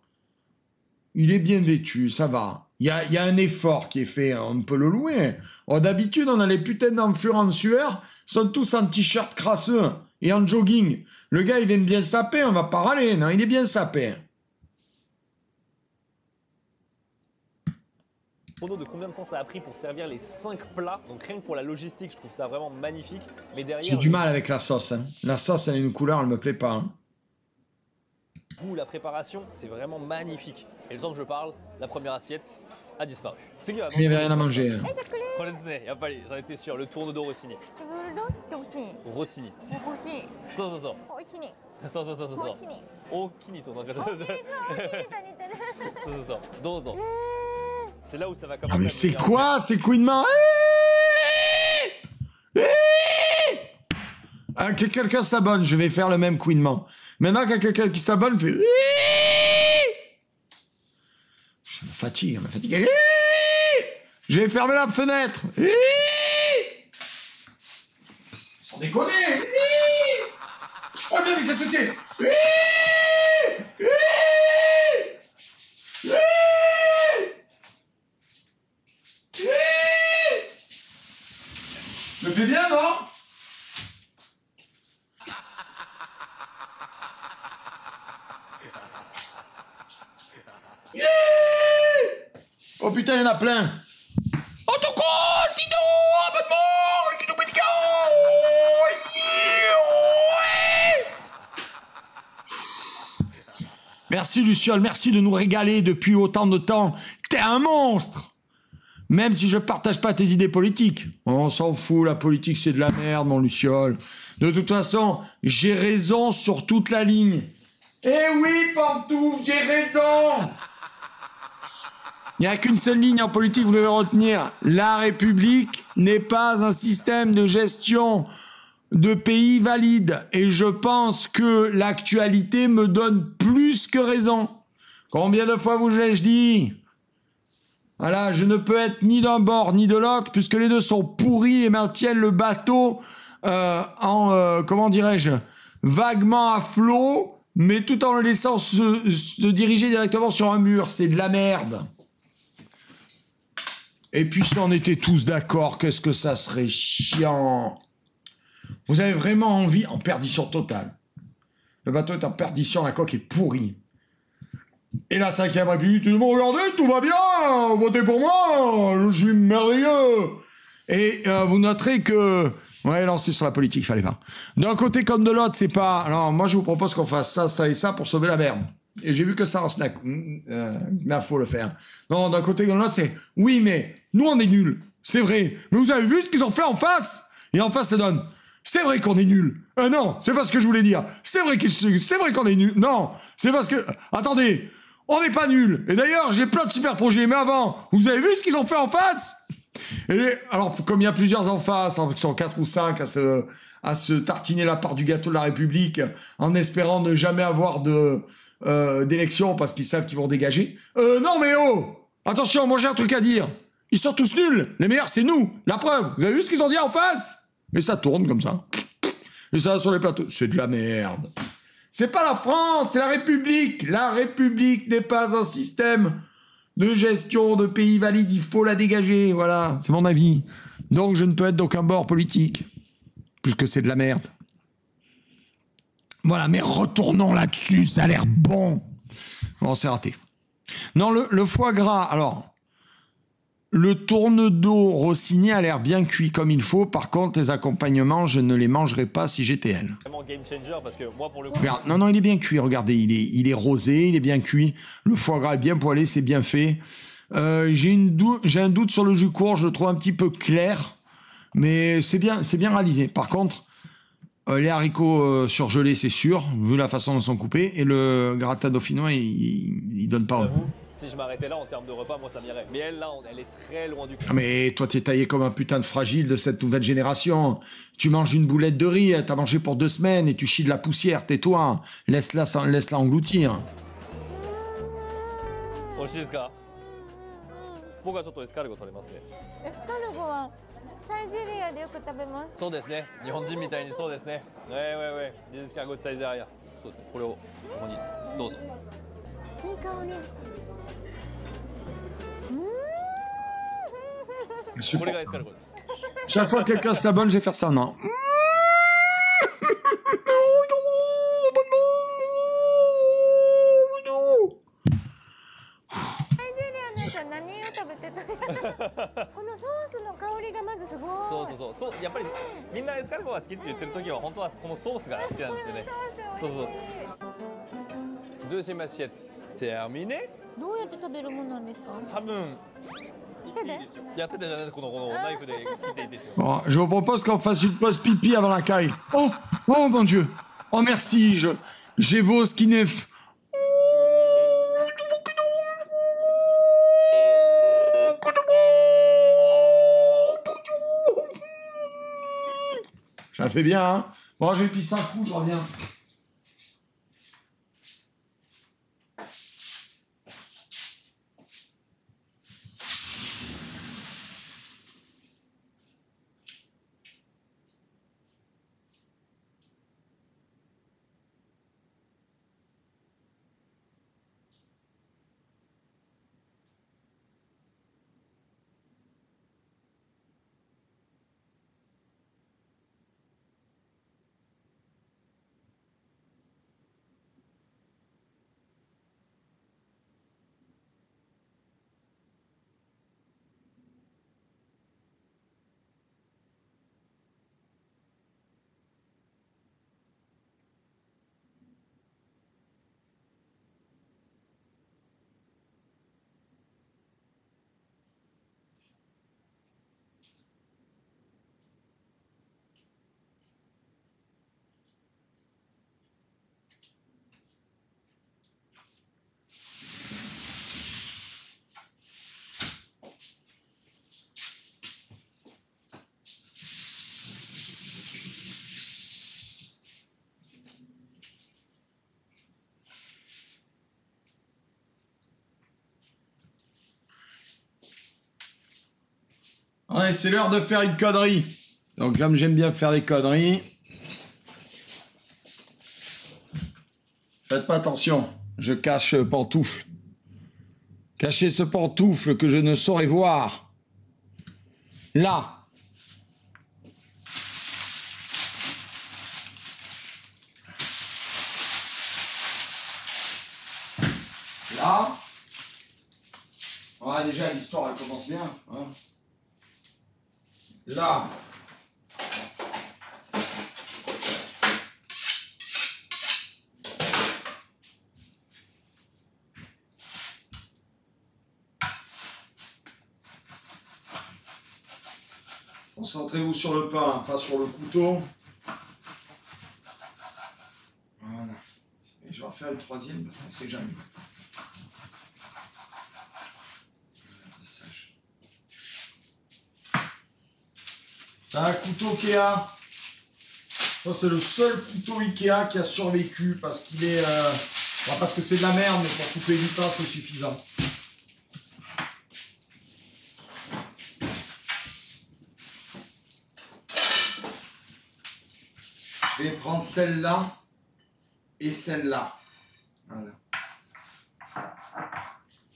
Il est bien vêtu, ça va. Il y a un effort qui est fait, on peut le louer. Oh, d'habitude, on a les putains d'enflures en sueur, sont tous en t-shirt crasseux et en jogging. Le gars, il vient bien saper, on va pas râler. Non, il est bien sapé. De combien de temps ça a pris pour servir les 5 plats. Donc rien que pour la logistique, je trouve ça vraiment magnifique. Mais derrière, j'ai du mal avec la sauce. Hein. La sauce, elle a une couleur, elle me plaît pas. Hein. La préparation, c'est vraiment magnifique. Et le temps que je parle, la première assiette a disparu. Il n'y avait rien à manger. Hein. J'en étais sûr, le tourne d'eau Rossini. Rossini. C'est là où ça va commencer. Ah mais c'est quoi ces coups de main? Que quelqu'un s'abonne, je vais faire le même coup de main. Maintenant qu'il y a quelqu'un qui s'abonne, fait... Je me fatigue, Je vais fermer la fenêtre. Sans déconner. Oh mais qu'est-ce que c'est? Me fait bien, non? Oh putain, il y en a plein. Merci Luciole, merci de nous régaler depuis autant de temps. T'es un monstre. Même si je partage pas tes idées politiques. On s'en fout, la politique c'est de la merde, mon Luciole. De toute façon, j'ai raison sur toute la ligne. Eh oui, Pantouf, j'ai raison. Il n'y a qu'une seule ligne en politique, vous devez retenir. La République n'est pas un système de gestion de pays valide. Et je pense que l'actualité me donne plus que raison. Combien de fois vous ai-je dit ? Voilà, je ne peux être ni d'un bord ni de l'autre, puisque les deux sont pourris et maintiennent le bateau comment dirais-je, vaguement à flot, mais tout en le laissant se diriger directement sur un mur. C'est de la merde. Et puis si on était tous d'accord, qu'est-ce que ça serait chiant. Vous avez vraiment envie, en perdition totale. Le bateau est en perdition, la coque est pourrie. Et la 5e République, tout le monde, regardez, tout va bien, votez pour moi, je suis merveilleux. Et vous noterez que... Ouais, non, c'est sur la politique, il fallait pas. D'un côté comme de l'autre, c'est pas... Alors, moi, je vous propose qu'on fasse ça, ça et ça pour sauver la merde. Et j'ai vu que ça en snack. Faut le faire. Non, d'un côté comme de l'autre, c'est... Oui, mais nous, on est nuls. C'est vrai. Mais vous avez vu ce qu'ils ont fait en face? Et en face, ça donne... C'est vrai qu'on est nuls. Non, c'est pas ce que je voulais dire. C'est vrai qu'on est nuls. Non, c'est parce que... Attendez, on n'est pas nuls. Et d'ailleurs, j'ai plein de super projets. Mais avant, vous avez vu ce qu'ils ont fait en face? Et alors, comme il y a plusieurs en face, hein, qui sont 4 ou 5 à se tartiner la part du gâteau de la République, en espérant ne jamais avoir d'élection parce qu'ils savent qu'ils vont dégager. Non mais oh! Attention, moi j'ai un truc à dire. Ils sont tous nuls. Les meilleurs, c'est nous. La preuve. Vous avez vu ce qu'ils ont dit en face? Mais ça tourne comme ça. Et ça sur les plateaux. C'est de la merde. C'est pas la France, c'est la République. La République n'est pas un système de gestion de pays valide. Il faut la dégager. Voilà, c'est mon avis. Donc je ne peux être d'aucun bord politique. Puisque c'est de la merde. Voilà, mais retournons là-dessus. Ça a l'air bon. Bon, c'est raté. Non, le foie gras, alors... Le tourne-dos Rossini a l'air bien cuit comme il faut. Par contre, les accompagnements, je ne les mangerai pas si j'étais elle. Vraiment game changer parce que moi, pour le coup... Regarde, non, il est bien cuit. Regardez, il est rosé, il est bien cuit. Le foie gras est bien poêlé, c'est bien fait. J'ai un doute sur le jus court, je le trouve un petit peu clair. Mais c'est bien réalisé. Par contre, les haricots surgelés, c'est sûr, vu la façon dont ils sont coupés. Et le gratin dauphinois, il donne pas envie. Si je m'arrêtais là en termes de repas, moi ça m'irait. Mais elle, là, elle est très loin du coup. Mais toi, t'es taillé comme un putain de fragile de cette nouvelle génération. Tu manges une boulette de riz, t'as mangé pour 2 semaines et tu chies de la poussière. Tais-toi, laisse-la engloutir. 美味しいですか？僕はちょっとエスカルゴ取れますね。エスカルゴはサイゼリヤでよく食べます。そうですね。日本人みたいにそうですね。Ouais. Les escargots de Saizeriya. そうですね。これをここにどうぞ。いい香り。これがエスカルゴです。 Chaque fois que quelqu'un s'abonne, je vais faire ça, non. Deuxième assiette terminée. どうやって食べるものなんですか？多分手で？やってたじゃないこのナイフで切っていいですよ。 Bon, je vous propose qu'on fasse une pause pipi avant la caille. Oh mon Dieu. Oh merci, j'ai vos skinef. Je la fais bien, hein. Bon, je vais pisser un coup, je reviens. Ouais, c'est l'heure de faire une connerie. Donc comme j'aime bien faire des conneries, faites pas attention, je cache pantoufle. Cachez ce pantoufle que je ne saurais voir. Là. Là. Ouais, déjà l'histoire elle commence bien. Hein. Là. Concentrez-vous sur le pain, pas sur le couteau. Voilà. Et je vais refaire le troisième parce qu'on ne sait jamais. C'est un couteau Ikea. Ça, c'est le seul couteau Ikea qui a survécu parce qu'il est... parce que c'est de la merde, mais pour couper du pain, c'est suffisant. Je vais prendre celle-là et celle-là. Voilà.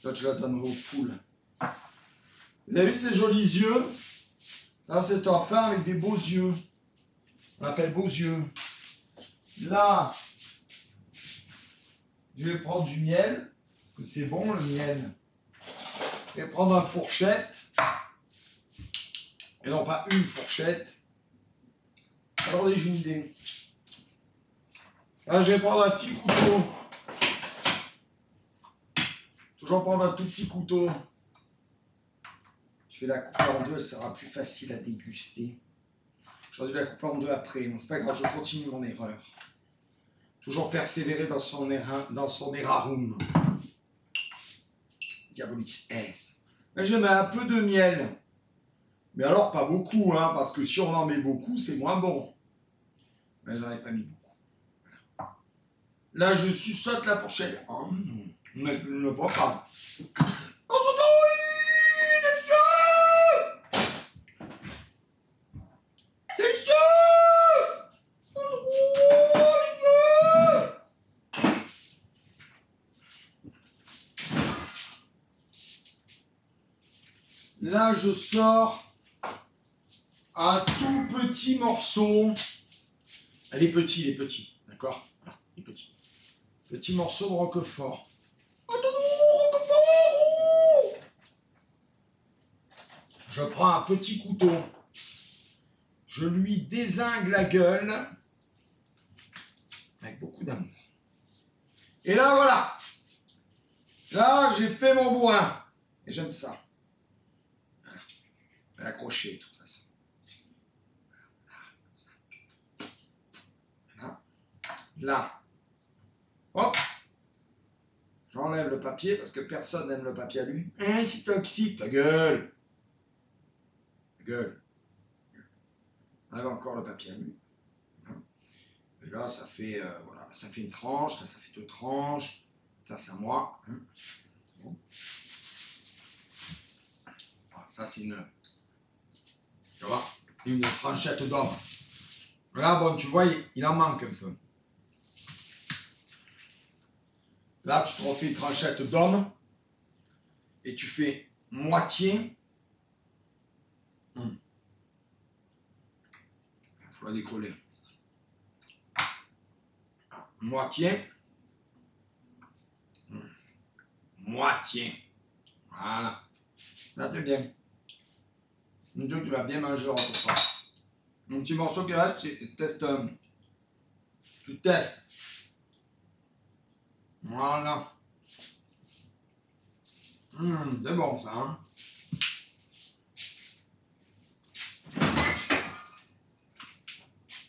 Là, je la donnerai aux poules. Vous avez vu ces jolis yeux? Là, c'est un pain avec des beaux yeux. On l'appelle beaux yeux. Là, je vais prendre du miel. C'est bon, le miel. Je vais prendre une fourchette. Et non, pas une fourchette. Attendez, j'ai une idée. Là, je vais prendre un petit couteau. Toujours prendre un tout petit couteau. Je vais la couper en deux, elle sera plus facile à déguster. J'aurais dû la couper en deux après, mais c'est pas grave, je continue mon erreur. Toujours persévérer dans son errarum. Diabolis S. Là, je mets un peu de miel. Mais alors, pas beaucoup, hein, parce que si on en met beaucoup, c'est moins bon. Mais j'en ai pas mis beaucoup. Voilà. Là, je suçote la fourchette. Oh, mais je ne vois pas. Là, je sors un tout petit morceau. Il est petit, d'accord? Voilà, il est petit. Petit morceau de roquefort. Je prends un petit couteau. Je lui dézingue la gueule avec beaucoup d'amour. Et là, voilà. Là, j'ai fait mon bourrin. Et j'aime ça. L'accrocher de toute façon. Là. Là. Hop. J'enlève le papier parce que personne n'aime le papier à lui. C'est toxique, ta gueule. Ta gueule. J'enlève encore le papier à lui. Et là, ça fait, voilà, ça fait une tranche, là, ça fait deux tranches. Ça, c'est à moi. Bon. Voilà, ça, c'est une... Tu vois, une tranchette d'homme. Là, bon, tu vois, il en manque un peu. Là, tu te refais une tranchette d'homme et tu fais moitié. Il faut la décoller. Moitié. Moitié. Voilà. Là, c'est bien. Donc, tu vas bien manger le repas. Un petit morceau qui reste, tu testes. Tu testes. Voilà. C'est bon ça. Hein?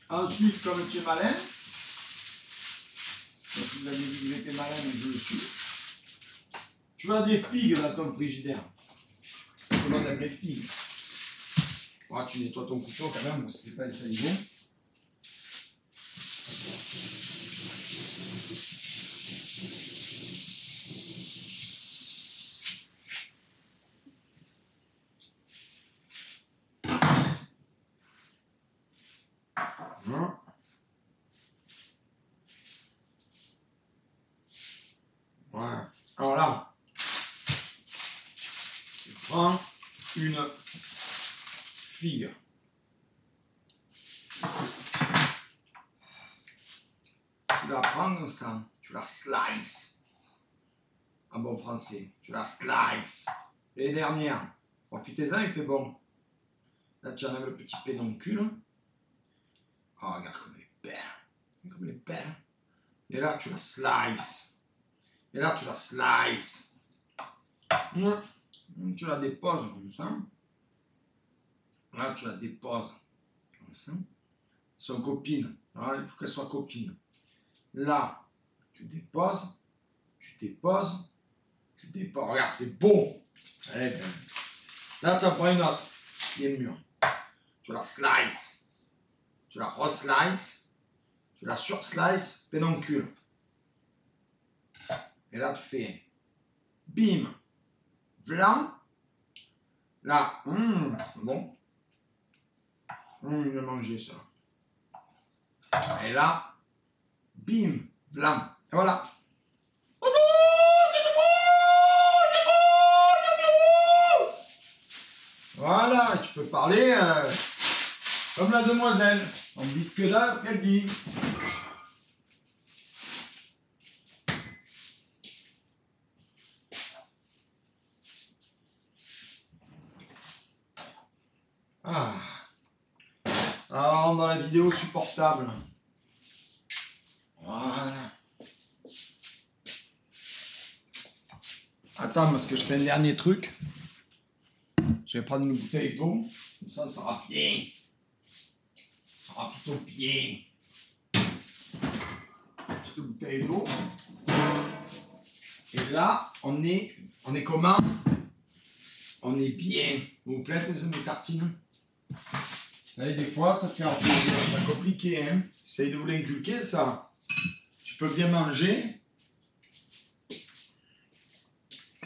Ensuite, comme tu es malin, si vous avez dit que vous étiez malin, mais je le suis, tu as des figues dans ton frigidaire. Tout le monde aime les figues. Oh, tu nettoies ton couteau quand même, parce que c'est pas des saliveaux. Voilà. Alors là, je prends une figue. Tu la prends comme ça, tu la slices. En bon français, tu la slices. Et les dernières, profitez-en, il fait bon. Là, tu enlèves le petit pédoncule. Oh, regarde comme elle est belle. Comme elle est belle. Et là, tu la slices. Et là, tu la slices. Tu la déposes comme ça. Là, tu la déposes comme ça. Elles sont copines. Là, il faut qu'elles soient copines. Là, tu déposes. Tu déposes. Tu déposes. Regarde, c'est beau. Elle est belle. Là, tu en prends une autre. Qui est mûre. tu la slices, tu la re-slices, tu la sur-slices, pédoncule. Et là, tu fais bim, blanc. Là, bon. Je vais manger ça. Et là, bim, blanc. Et voilà. Voilà, tu peux parler comme la demoiselle. On me dit que dalle ce qu'elle dit. Ah. Alors, dans la vidéo supportable. Voilà. Attends, parce que je fais un dernier truc. Je vais prendre une bouteille d'eau. Comme ça sera bien. Ça sera plutôt bien. Petite bouteille d'eau. Et là, on est comment? On est bien. Vous vous plaît, mes tartines? Vous savez, des fois, ça fait un peu c'est compliqué, hein? Essayez de vous l'inculquer, ça. Tu peux bien manger.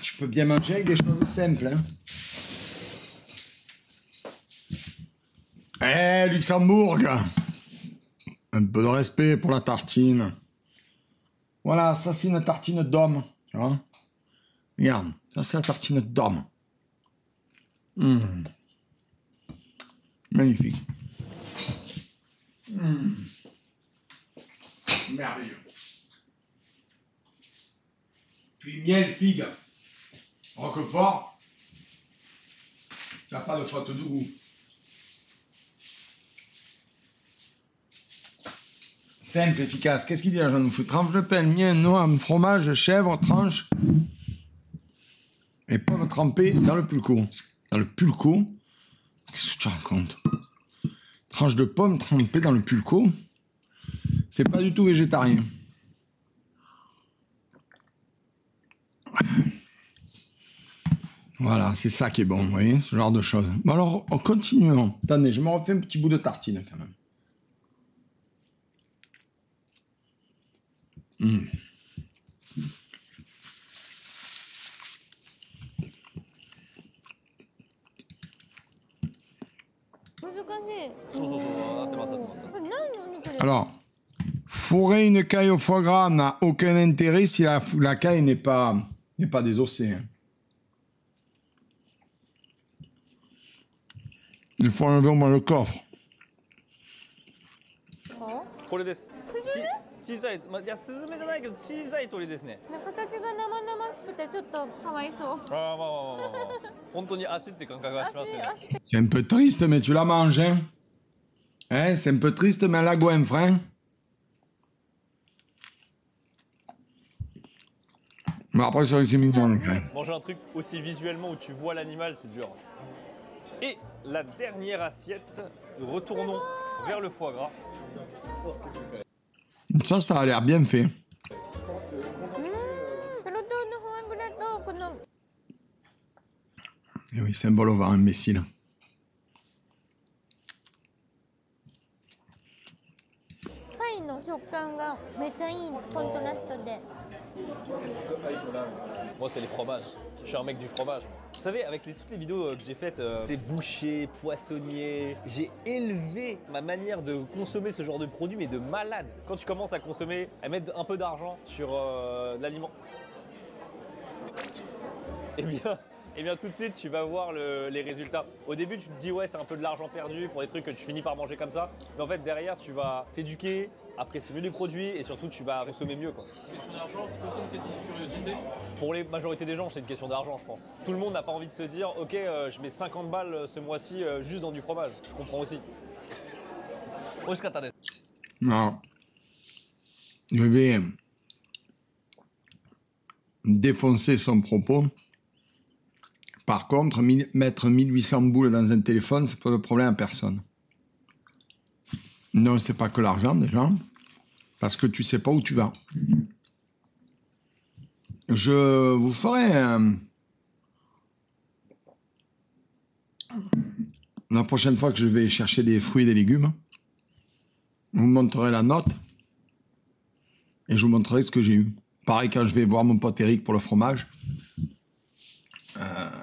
Tu peux bien manger avec des choses simples, hein? Eh, Luxembourg! Un peu de respect pour la tartine. Voilà, ça, c'est une tartine d'homme. Tu vois? Regarde, ça, c'est la tartine d'homme. Magnifique. Merveilleux. Puis miel, figue, roquefort. Il n'y a pas de faute de goût. Simple, efficace. Qu'est-ce qu'il dit là, Jean-Nouf? Tranche de pain, miel, noix, fromage, chèvre, tranche. Et pommes trempées dans le pulco. Dans le pulco? Qu'est-ce que tu racontes? Tranche de pommes trempées dans le pulco? C'est pas du tout végétarien. Voilà, c'est ça qui est bon, vous voyez, ce genre de choses. Bon alors, continuons. Attendez, je me refais un petit bout de tartine quand même. Alors, fourrer une caille au foie gras n'a aucun intérêt si la caille n'est pas désossée. Hein. Il faut enlever au moins le coffre. これです。小さい、まあ、いやスズメじゃないけど小さい鳥ですね。形が生々しくてちょっとかわいそう。ああまあまあまあまあ。本当に足って感覚がしますね。C'est un peu triste, mais tu la manges, hein? Hein, c'est un peu triste, mais la goinfre, hein? Mais après, c'est mignon, les gars. Manger un truc aussi visuellement où tu vois l'animal, c'est dur. Et la dernière assiette, retournons vers le foie gras. Ça a l'air bien fait. Et oui, c'est un vol au vent, imbécile. Moi, c'est les fromages. Je suis un mec du fromage. Vous savez, avec toutes les vidéos que j'ai faites, c'est boucher, poissonnier, j'ai élevé ma manière de consommer ce genre de produit, mais de malade. Quand tu commences à consommer, à mettre un peu d'argent sur l'aliment, eh bien tout de suite, tu vas voir les résultats. Au début, tu te dis, ouais, c'est un peu de l'argent perdu pour des trucs que tu finis par manger comme ça. Mais en fait, derrière, tu vas t'éduquer, apprécier mieux les produits et surtout, tu vas consommer mieux, quoi. Question d'argent, c'est plutôt une question de curiosité. Pour la majorité des gens, c'est une question d'argent, je pense. Tout le monde n'a pas envie de se dire, ok, je mets 50 balles ce mois-ci juste dans du fromage. Je comprends aussi. Non. Je vais défoncer son propos. Par contre, mettre 1800 boules dans un téléphone, c'est pas de problème à personne. Non, c'est pas que l'argent, déjà. Parce que tu sais pas où tu vas. Je vous ferai un La prochaine fois que je vais chercher des fruits et des légumes, je vous montrerai la note et je vous montrerai ce que j'ai eu. Pareil, quand je vais voir mon pote Eric pour le fromage,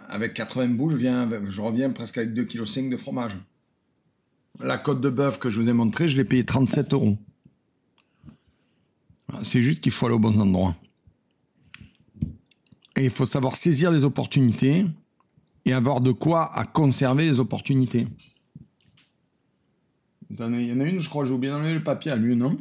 avec 80 boules, je reviens presque avec 2,5 kg de fromage. La côte de bœuf que je vous ai montrée, je l'ai payé 37 €. C'est juste qu'il faut aller aux bons endroits. Et il faut savoir saisir les opportunités et avoir de quoi à conserver les opportunités. Attendez, il y en a une, je crois, j'ai oublié d'enlever le papier à lui, non?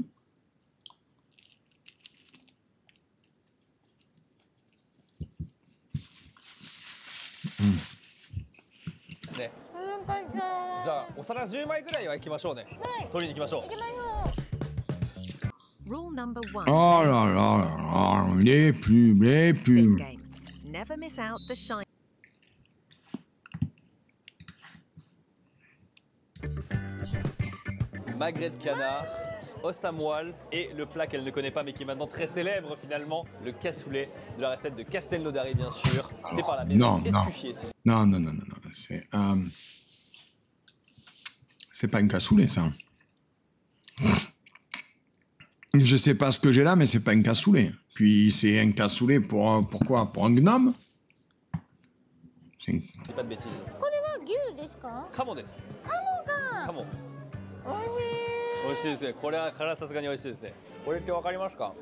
Rule number 1. Oh là là là là, les pubs, les This pubs. game. Never miss out the shine. Magret de canard, os à moelle et le plat qu'elle ne connaît pas mais qui est maintenant très célèbre finalement, le cassoulet de la recette de Castelnaudary bien sûr. C'est par la non, maison non. Escuffier. Non, c'est pas un cassoulet, ça. Je sais pas ce que j'ai là, mais c'est pas un cassoulet. Puis c'est un cassoulet pour quoi? Pour un gnome? C'est pas de bêtises. これは牛ですか？カモです。カモがカモ。美味しい。美味しいですね。これはさすがに美味しいですね。これってわかりますか？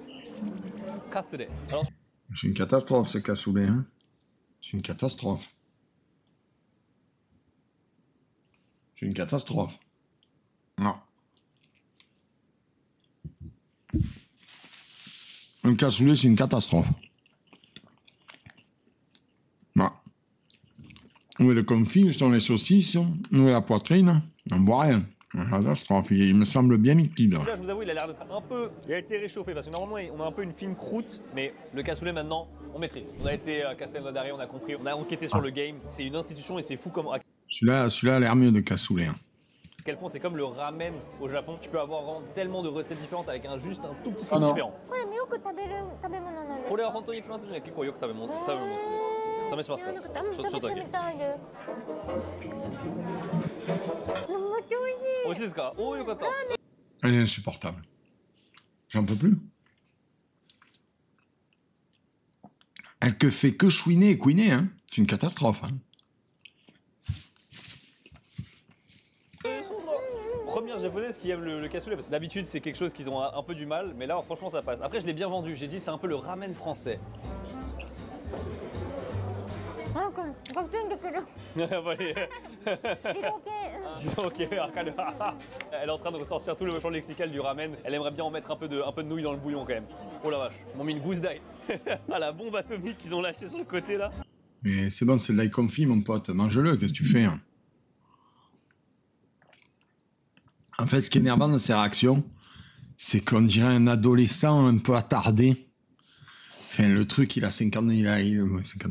カスレ。Alors, c'est une catastrophe, ce cassoulet. Hein. C'est une catastrophe. C'est une catastrophe. Non. Un cassoulet, c'est une catastrophe. Non. Où est le confit, où sont les saucisses, où est la poitrine? On voit rien. Une catastrophe. Il me semble bien liquide. là, je vous avoue, il a l'air d'être un peu. Il a été réchauffé parce que normalement, on a un peu une fine croûte, mais le cassoulet maintenant, on maîtrise. On a été à Castelnaudary, on a compris, on a enquêté sur le game. C'est une institution et c'est fou comme. Celui-là a l'air mieux de cassoulet. Hein. À quel point c'est comme le ramen au Japon. Tu peux avoir vraiment tellement de recettes différentes avec juste un tout petit truc différent. これよく食べる食べ物なんですか？これは本当にフランス人が結構よく食べ物です。試しますか？ちょっとだけ。食べてみたいです。めっちゃ美味しい。美味しいですか？おお、よかった。 Elle est insupportable. J'en peux plus. Elle que fait que chouiner et couiner. Hein. C'est une catastrophe. Hein. Première japonaise qui aime le cassoulet, parce que d'habitude c'est quelque chose qu'ils ont un peu du mal, mais là franchement ça passe. Après je l'ai bien vendu, j'ai dit c'est un peu le ramen français. なんかガツンとくる。 Ok, elle est en train de ressortir tout le champ lexical du ramen. Elle aimerait bien en mettre un peu de nouilles dans le bouillon quand même. Oh la vache, ils m'ont mis une gousse d'ail. Ah la bombe atomique qu'ils ont lâchée sur le côté là. Mais c'est bon, c'est de l'ail confit, mon pote. Mange-le, qu'est-ce que tu fais hein. En fait, ce qui est énervant dans ces réactions, c'est qu'on dirait un adolescent un peu attardé. Enfin, le truc, il a 50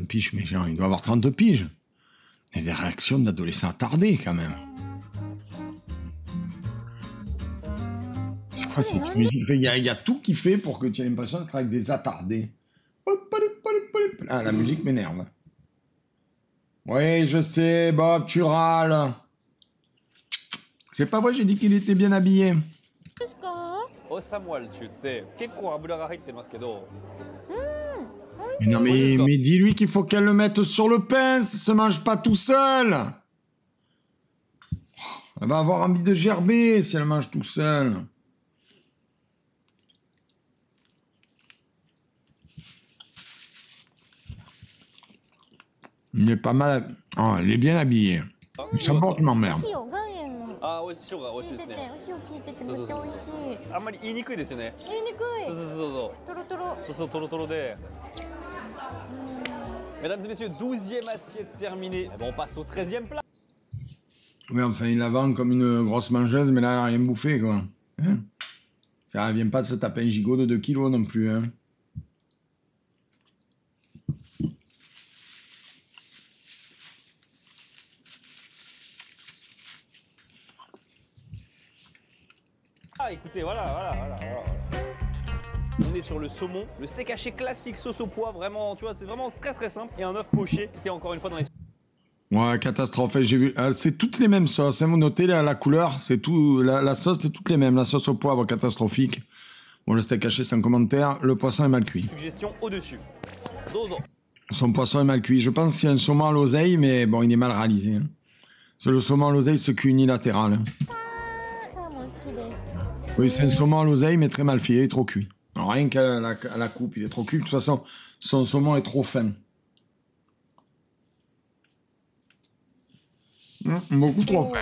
piges, mais genre, il doit avoir 30 piges. Il y a des réactions d'adolescents attardés, quand même. C'est quoi cette musique? Il y a tout qui fait pour que tu aies l'impression d'être avec des attardés. Ah, la musique m'énerve. Oui, je sais, Bob, tu râles. C'est pas vrai, j'ai dit qu'il était bien habillé. Mais non, mais dis-lui qu'il faut qu'elle le mette sur le pain, ça se mange pas tout seul. Elle va avoir envie de gerber si elle mange tout seul. Il est pas mal. Oh, elle est bien habillée. Ça porte m'emmerde. あー、美味しい、塩が美味しいですね。お塩効いててめっちゃ美味しい。あんまり言いにくいですよね。言いにくい。トロトロ。そうそう、トロトロで。Mesdames et messieurs, 12e assiette terminée. Bon, on passe au 13e plat. Oui, enfin, il la vend comme une grosse mangeuse, mais là, elle n'a rien bouffé, quoi. Hein, ça ne vient pas de se taper un gigot de 2 kilos non plus, hein. Ah, écoutez, voilà. On est sur le saumon, le steak haché classique sauce au pois, vraiment, tu vois, c'est vraiment très simple. Et un œuf poché, qui était encore une fois dans les... Ouais, catastrophe. J'ai vu. C'est toutes les mêmes sauces. Hein, vous notez la couleur. C'est tout. La sauce, c'est toutes les mêmes. La sauce au poivre, catastrophique. Bon, le steak haché, c'est un commentaire. Le poisson est mal cuit. Suggestion au-dessus. Dozo. Son poisson est mal cuit. Je pense qu'il y a un saumon à l'oseille, mais bon, il est mal réalisé. Hein. C'est le saumon à l'oseille se cuit unilatéral. Hein. Oui, c'est un saumon à l'oseille, mais très mal fait. Il est trop cuit. Alors, rien qu'à la coupe, il est trop cuit. De toute façon, son saumon est trop fin. Beaucoup trop fin.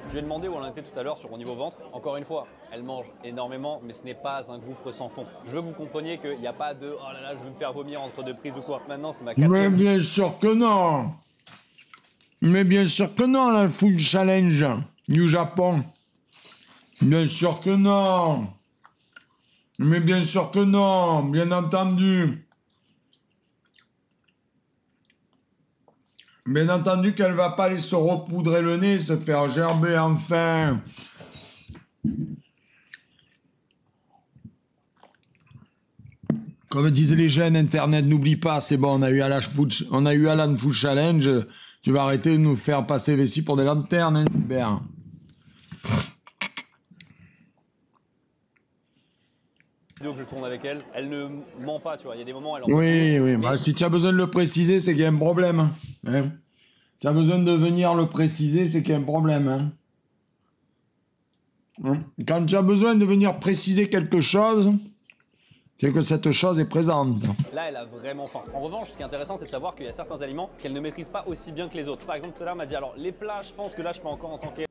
Je lui ai demandé où on en était tout à l'heure sur mon niveau ventre. Encore une fois, elle mange énormément, mais ce n'est pas un gouffre sans fond. Je veux que vous compreniez qu'il n'y a pas de « oh là là, je veux me faire vomir entre deux prises ou quoi ». Maintenant, c'est ma quatrième. Mais bien sûr que non. Mais bien sûr que non, la Food Challenge du Japon. Bien sûr que non. Mais bien sûr que non, bien entendu. Bien entendu qu'elle va pas aller se repoudrer le nez, se faire gerber enfin. Comme disaient les jeunes, Internet, n'oublie pas, c'est bon, on a eu Alan Food Challenge, tu vas arrêter de nous faire passer vessie pour des lanternes, hein, Hubert. Que je tourne avec elle, elle ne ment pas, tu vois, il y a des moments elle en Oui, oui, mais... bah, si tu as besoin de le préciser, c'est qu'il y a un problème. Hein. Tu as besoin de venir le préciser, c'est qu'il y a un problème. Hein. Quand tu as besoin de venir préciser quelque chose, c'est que cette chose est présente. Là, elle a vraiment faim. En revanche, ce qui est intéressant, c'est de savoir qu'il y a certains aliments qu'elle ne maîtrise pas aussi bien que les autres. Par exemple, tout à l'heure, elle m'a dit, alors, les plats, je pense que là, je peux encore en tanker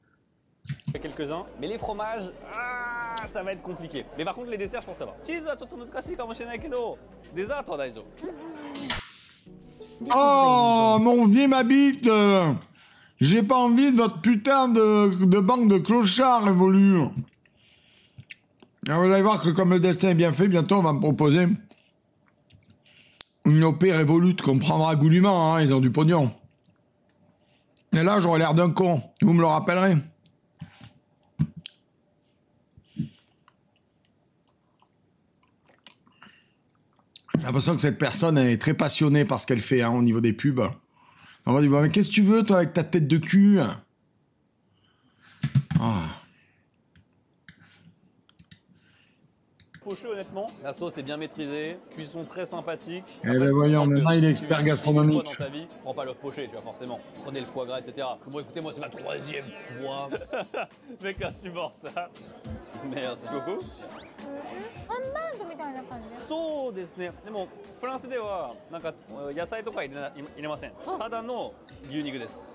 quelques-uns, mais les fromages, ça va être compliqué. Mais par contre, les desserts, je pense que ça va. Cheese, dessert, toi, Daiso. Oh, mon vieil ma bite. J'ai pas envie de votre putain de banque de clochards évolue. Alors, vous allez voir que comme le destin est bien fait, bientôt on va me proposer une OP Revolut qu'on prendra goulûment, hein, ils ont du pognon. Et là, j'aurai l'air d'un con. Vous me le rappellerez. J'ai l'impression que cette personne est très passionnée par ce qu'elle fait, hein, au niveau des pubs. On va dire, mais qu'est-ce que tu veux, toi, avec ta tête de cul? Poché, honnêtement, la sauce est bien maîtrisée, cuisson très sympathique. Eh ben voyons, maintenant il est expert gastronomique. Dans ta vie, prends pas l'œuf poché, tu vois, forcément. Prenez le foie gras, etc. Bon, écoutez, moi, c'est ma 3e fois. Mec insupportable. Merci beaucoup. ハンバーグみたいな感じ。そうですね。でもフランスではなんか野菜とか入れません。ただの牛肉です。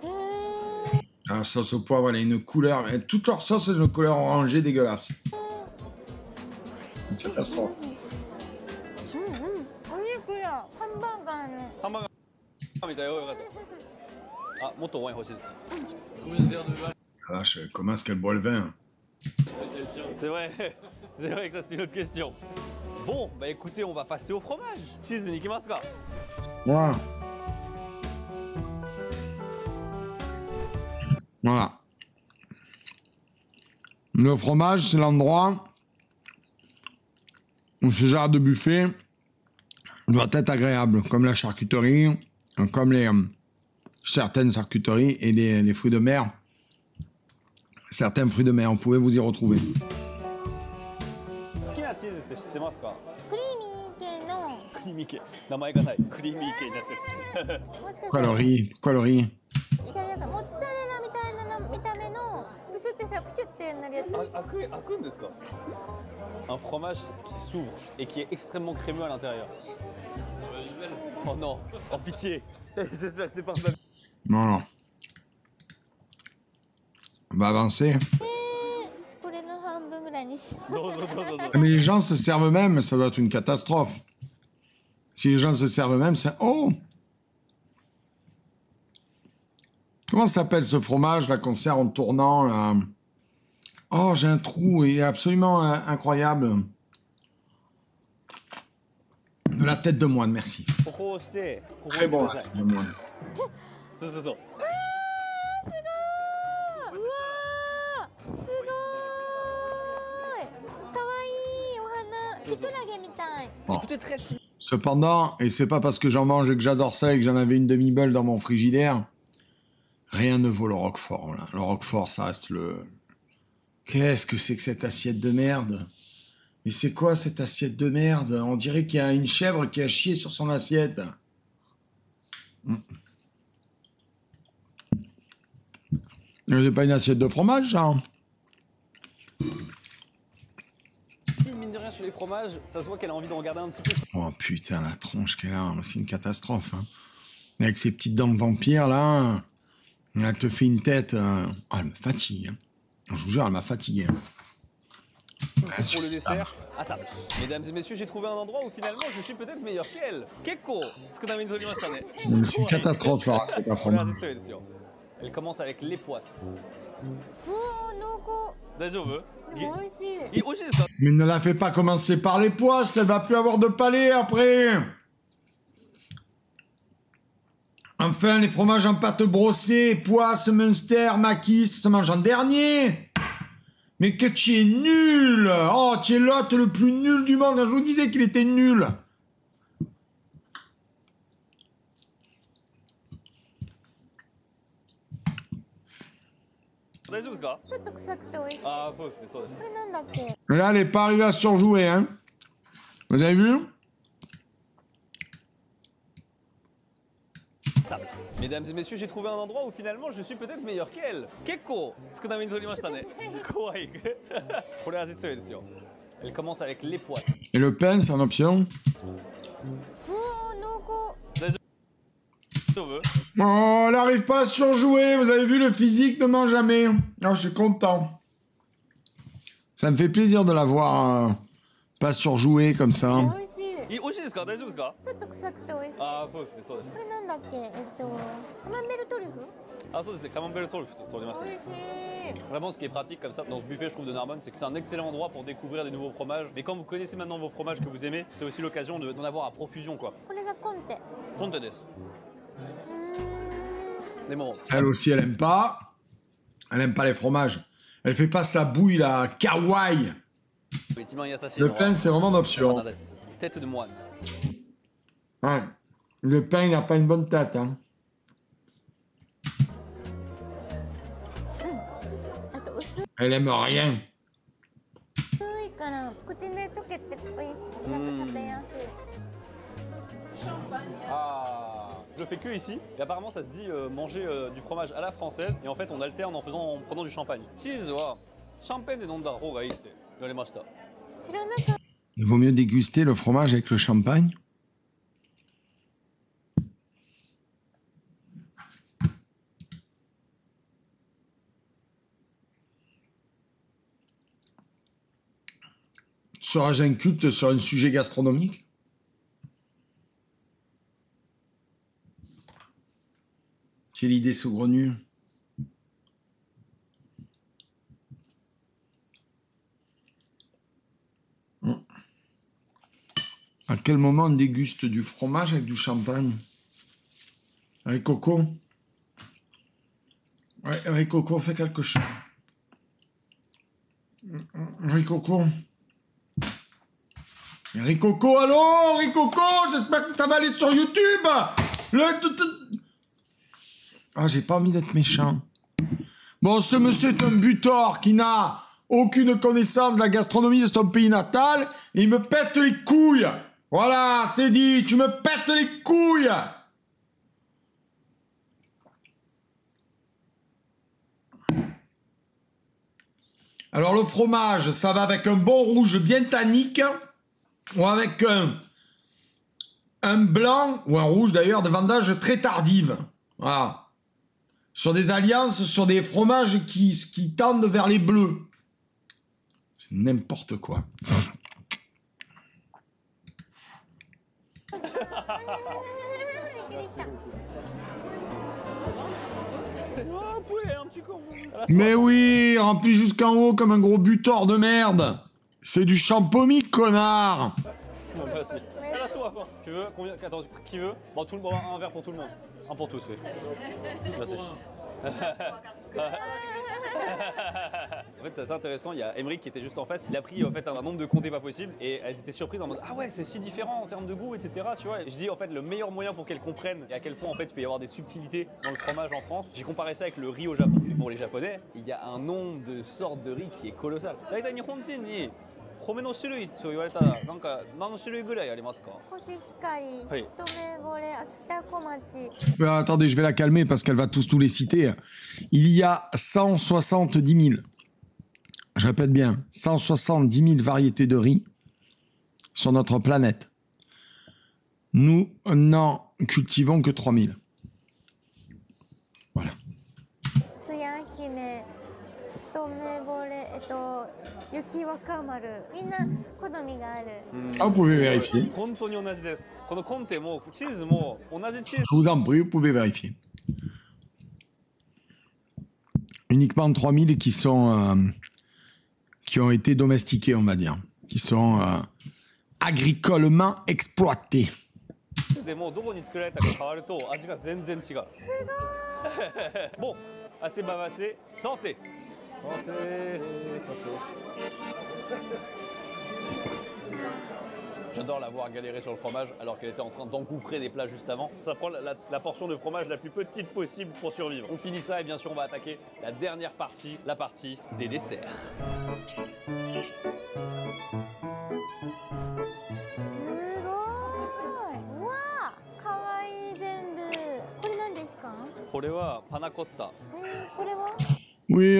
La sauce au poivre, elle a une couleur. Et toute leur sauce, c'est une couleur orangée dégueulasse. Une catastrophe. お肉やハンバーガーの。ハンバーガーみたいよかった。あ、もっとワイン欲しいですか。Ah, vache, comment est-ce qu'elle boit le vin? C'est vrai, c'est vrai que ça c'est une autre question. Bon, bah écoutez, on va passer au fromage. Cheese, nikimasu ka? Voilà. Voilà. Le fromage, c'est l'endroit où ce genre de buffet doit être agréable, comme la charcuterie, comme certaines charcuteries et les fruits de mer. Certains fruits de mer, vous pouvez vous y retrouver. 好きなチーズって知ってますか？クリーミー系の。クリーミー系。名前がない。クリーミー系になってる。もしかしたら。Pourquoi le riz? Pourquoi le riz? イタリアがモッツァレラみたいな見た目のプシュってさプシュってなるやつ。開くんですか？ Un fromage qui s'ouvre et qui est extrêmement crémeux à l'intérieur. Oh non, oh pitié. J'espère que c'est pas un baby. Non, non. On va avancer. Mais les gens se servent eux-mêmes, ça doit être une catastrophe. Si les gens se servent eux-mêmes, c'est... Oh! Comment s'appelle ce fromage là qu'on sert en tournant là? Oh, j'ai un trou, il est absolument incroyable. De la tête de moine, merci. Très bon, la tête de moine. Bon. Cependant, et c'est pas parce que j'en mange et que j'adore ça et que j'en avais une demi-beule dans mon frigidaire, rien ne vaut le Roquefort. Là. Le Roquefort, ça reste le... Qu'est-ce que c'est que cette assiette de merde? Mais c'est quoi cette assiette de merde? On dirait qu'il y a une chèvre qui a chié sur son assiette. C'est pas une assiette de fromage, ça? Mine de rien sur les fromages, ça se voit qu'elle a envie d'en regarder un petit peu. Oh putain, la tronche qu'elle a, c'est une catastrophe. Hein. Avec ses petites dents de vampire, là, elle te fait une tête... Oh, elle me fatigue. Hein. Je vous jure, elle m'a fatigué. Pour le dessert, à table. Mesdames et messieurs, j'ai trouvé un endroit où finalement je suis peut-être meilleur qu'elle. Kekko, mais c'est une catastrophe, là, c'est un fromage. Elle commence avec les poisses. Mais ne la fais pas commencer par les poisses, elle va plus avoir de palais après. Enfin, les fromages en pâte brossée, poisses, Munster, maquis, ça se mange en dernier. Mais que tu es nul! Oh, tu es l'hôte le plus nul du monde. Je vous disais qu'il était nul. Là, elle n'est pas arrivée à surjouer, hein. Vous avez vu? Mesdames et messieurs, j'ai trouvé un endroit où finalement je suis peut-être meilleur qu'elle. Kekko, elle commence avec les poisses. Et le pain, c'est en option? Oh, elle n'arrive pas à surjouer. Vous avez vu, le physique ne ment jamais. Oh, je suis content. Ça me fait plaisir de la voir pas surjouer comme ça. Vraiment, ce qui est pratique comme ça dans ce buffet, je trouve, de Narbonne, c'est que c'est un excellent endroit pour découvrir des nouveaux fromages. Mais quand vous connaissez maintenant vos fromages que vous aimez, c'est aussi l'occasion d'en avoir à profusion, quoi. Conte des. Elle aussi, elle aime pas. Elle aime pas les fromages. Elle fait pas sa bouille, la kawaii. Le pain, c'est vraiment d'option. Tête de moine. Ouais. Le pain, il n'a pas une bonne tête, hein. Elle aime rien. Ah, je le fais que ici. Et apparemment, ça se dit manger du fromage à la française. Et en fait, on alterne en prenant du champagne. Champagne et nonda ho ga ii tte言われました. Il vaut mieux déguster le fromage avec le champagne. Serais-je un culte sur un sujet gastronomique? Quelle idée saugrenue. À quel moment on déguste du fromage avec du champagne? Avec Coco? Ouais, avec Coco, fais quelque chose. Ricoco. Ricoco, allô? Ricoco, j'espère que ça va aller sur YouTube. Ah, j'ai pas envie d'être méchant. Bon, ce monsieur est un butor qui n'a aucune connaissance de la gastronomie de son pays natal et il me pète les couilles. Voilà, c'est dit, tu me pètes les couilles. Alors le fromage, ça va avec un bon rouge bien tannique ou avec un blanc ou un rouge d'ailleurs de vendage très tardive. Voilà. Sur des alliances, sur des fromages qui tendent vers les bleus. C'est n'importe quoi. Mais oui, rempli jusqu'en haut comme un gros butor de merde. C'est du champomis, connard. a soif. Hein. Tu veux combien? Attends, qui veut? Bon, tout le monde, un verre pour tout le monde. Un pour tous, oui. Merci. En fait, c'est assez intéressant. Il y a Emeric qui était juste en face. Il a pris en fait un nombre de comtés pas possible et elles étaient surprises en mode ah ouais, c'est si différent en termes de goût, etc. Tu vois. Et je dis en fait le meilleur moyen pour qu'elles comprennent et à quel point en fait il peut y avoir des subtilités dans le fromage en France. J'ai comparé ça avec le riz au Japon. Et pour les Japonais, il y a un nombre de sortes de riz qui est colossal. Attendez, je vais la calmer parce qu'elle va tous nous les citer. Il y a 170 000, je répète bien, 170 000 variétés de riz sur notre planète. Nous n'en cultivons que 3 000. Voilà. Ah, vous pouvez vérifier. Je vous en prie, vous pouvez vérifier. Uniquement 3000 qui sont qui ont été domestiqués, on va dire, qui sont agricolement exploités. Bon, assez bavassé, santé. Santé, santé. J'adore la voir galérer sur le fromage alors qu'elle était en train d'engouffrer des plats juste avant. Ça prend la portion de fromage la plus petite possible pour survivre. On finit ça et bien sûr on va attaquer la dernière partie, la partie des desserts. Oui,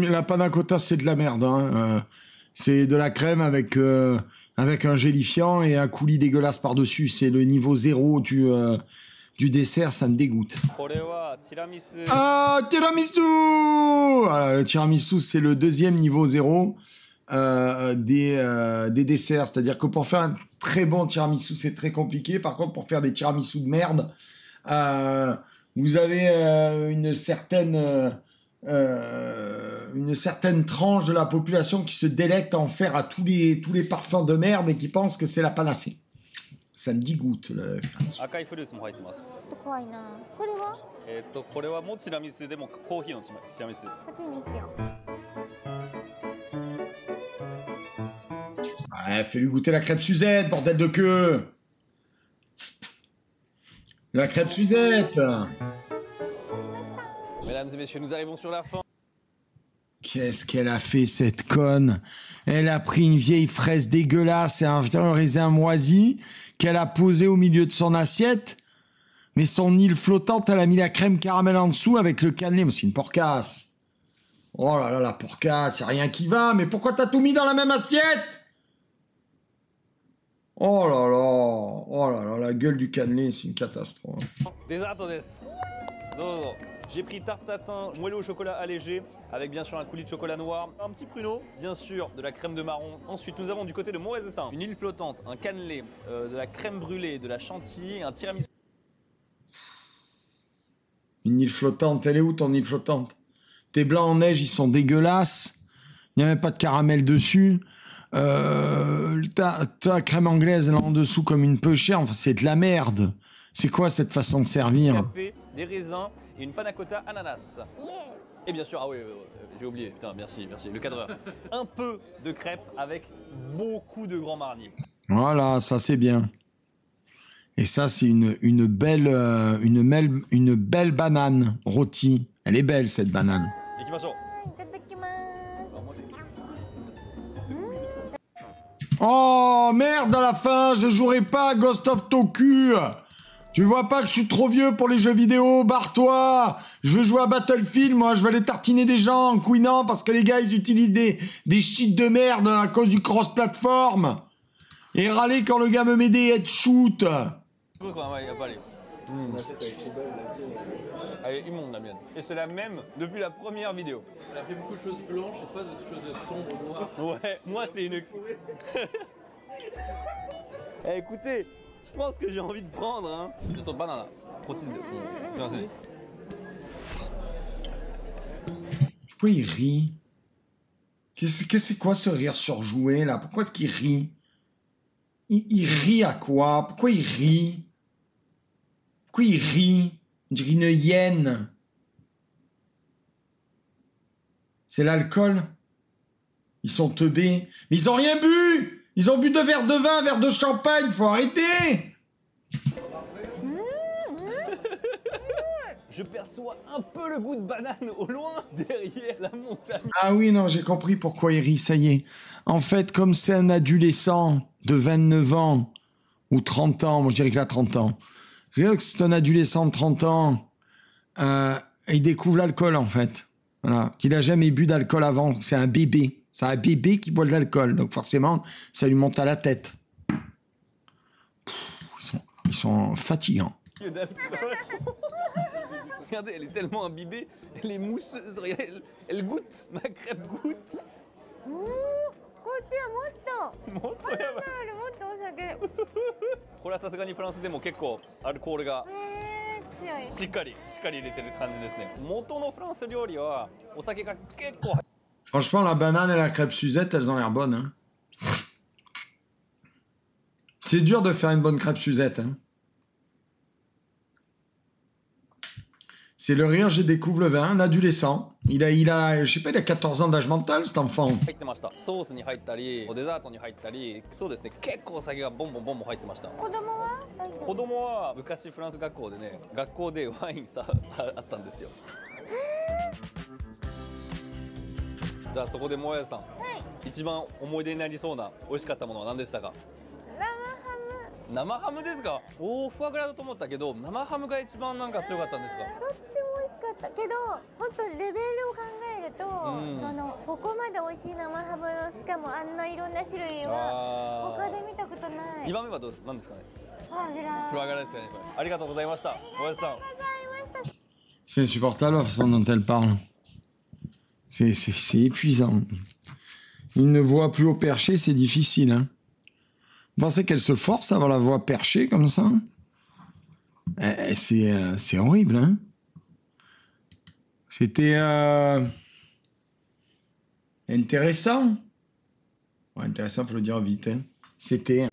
la panna cotta, c'est de la merde. Hein. C'est de la crème avec un gélifiant et un coulis dégueulasse par-dessus. C'est le niveau 0 du dessert, ça me dégoûte. Ah, tiramisu! Voilà, le tiramisu, c'est le deuxième niveau 0 des desserts. C'est-à-dire que pour faire un très bon tiramisu, c'est très compliqué. Par contre, pour faire des tiramisu de merde, vous avez une certaine tranche de la population qui se délecte à en faire à tous les parfums de merde et qui pense que c'est la panacée. Ça me dégoûte. Ouais, fais-lui goûter la crêpe Suzette, bordel de queue. La crêpe Suzette. Mesdames et messieurs, nous arrivons sur la fin. Qu'est-ce qu'elle a fait, cette conne? Elle a pris une vieille fraise dégueulasse et un raisin moisi qu'elle a posé au milieu de son assiette. Mais son île flottante, elle a mis la crème caramel en dessous avec le cannelé. Mais c'est une porcasse. Oh là là, la porcasse, y a rien qui va. Mais pourquoi t'as tout mis dans la même assiette? Oh là là, la gueule du cannelé, c'est une catastrophe. J'ai pris tarte tatin moelleux au chocolat allégé avec bien sûr un coulis de chocolat noir, un petit pruneau, bien sûr de la crème de marron. Ensuite nous avons du côté de Moët-et-Saint une île flottante, un cannelé, de la crème brûlée, de la chantilly, un tiramisu. Une île flottante, elle est où ton île flottante? Tes blancs en neige, ils sont dégueulasses. Il n'y a même pas de caramel dessus. Ta crème anglaise là en dessous comme une peu chère. Enfin, c'est de la merde. C'est quoi cette façon de servir? Café, des raisins et une panna cotta ananas. Yes. Et bien sûr, ah oui, j'ai oublié, putain, merci, le cadreur. Un peu de crêpes avec beaucoup de grands marniers. Voilà, ça c'est bien. Et ça c'est une belle banane rôtie. Elle est belle cette banane. Oh merde, à la fin, je jouerai pas à Ghost of Toku. Tu vois pas que je suis trop vieux pour les jeux vidéo? Barre-toi. Je veux jouer à Battlefield, moi. Je veux aller tartiner des gens en couinant parce que les gars, ils utilisent des cheats de merde à cause du cross-platform. Et râler quand le gars me met des headshoot. Elle est immonde la mienne. Et c'est la même depuis la première vidéo. Elle a fait beaucoup de choses blanches et pas de choses sombres, noires. Ouais, moi c'est une... Eh, écoutez, je pense que j'ai envie de prendre, hein. Juste une banane. Pourquoi il rit? C'est quoi ce rire surjoué là? Pourquoi est-ce qu'il rit? Il rit à quoi? Pourquoi il rit? Pourquoi il rit? On dirait une hyène. C'est l'alcool. Ils sont teubés. Mais ils ont rien bu! Ils ont bu 2 verres de vin, un verre de champagne. Faut arrêter! Je perçois un peu le goût de banane au loin, derrière la montagne. Ah oui, non, j'ai compris pourquoi il rit, ça y est. En fait, comme c'est un adolescent de 29 ans ou 30 ans, moi je dirais qu'il a 30 ans. Je dirais que c'est un adolescent de 30 ans, il découvre l'alcool en fait. Voilà, qu'il n'a jamais bu d'alcool avant. C'est un bébé. C'est un bébé qui boit de l'alcool. Donc forcément, ça lui monte à la tête. Ils sont fatigants. Regardez, elle est tellement imbibée, elle est mousseuse, regarde, elle goûte, ma crêpe goûte. こっちはもっともっとやばい。もっとお酒これはさすがにフランスでも結構アルコールが強いしっかり入れてる感じですね。元のフランス料理はお酒が結構。 Franchement, la banane et la crêpe Suzette, elles ont l'air bonnes. Hein. C'est dur de faire une bonne crêpe Suzette. Hein. C'est le rire, je découvre le vin, un adolescent. Il a, je sais pas, il a 14 ans d'âge mental, cet enfant. 入ってました。ソースに入ったり、デザートに入ったり、そうですね。結構お酒がボンボンボンボン入ってました。子供は子供は昔フランス学校でね、学校でワインさあったんですよ。じゃあそこでもやさん、一番思い出になりそうな美味しかったものは何でしたか？生ハムですか？おお、フォアグラだと思ったけど生ハムが一番なんか強かったんですか？どっちも美味しかったけど本当レベルを考えると、そのここまで美味しい生ハムのしかもあんないろんな種類は他で見たことない。2番目は何ですかね？フォアグラ。フォアグラですよね。ありがとうございました。おやじさん。 C'est insupportable la façon dont elle parle. C'est épuisant. Il ne voit plus au perché, c'est difficile. Hein. Vous pensez qu'elle se force à avoir la voix perchée comme ça? C'est horrible. Hein. C'était intéressant. Ouais, intéressant, faut le dire vite. Hein. C'était...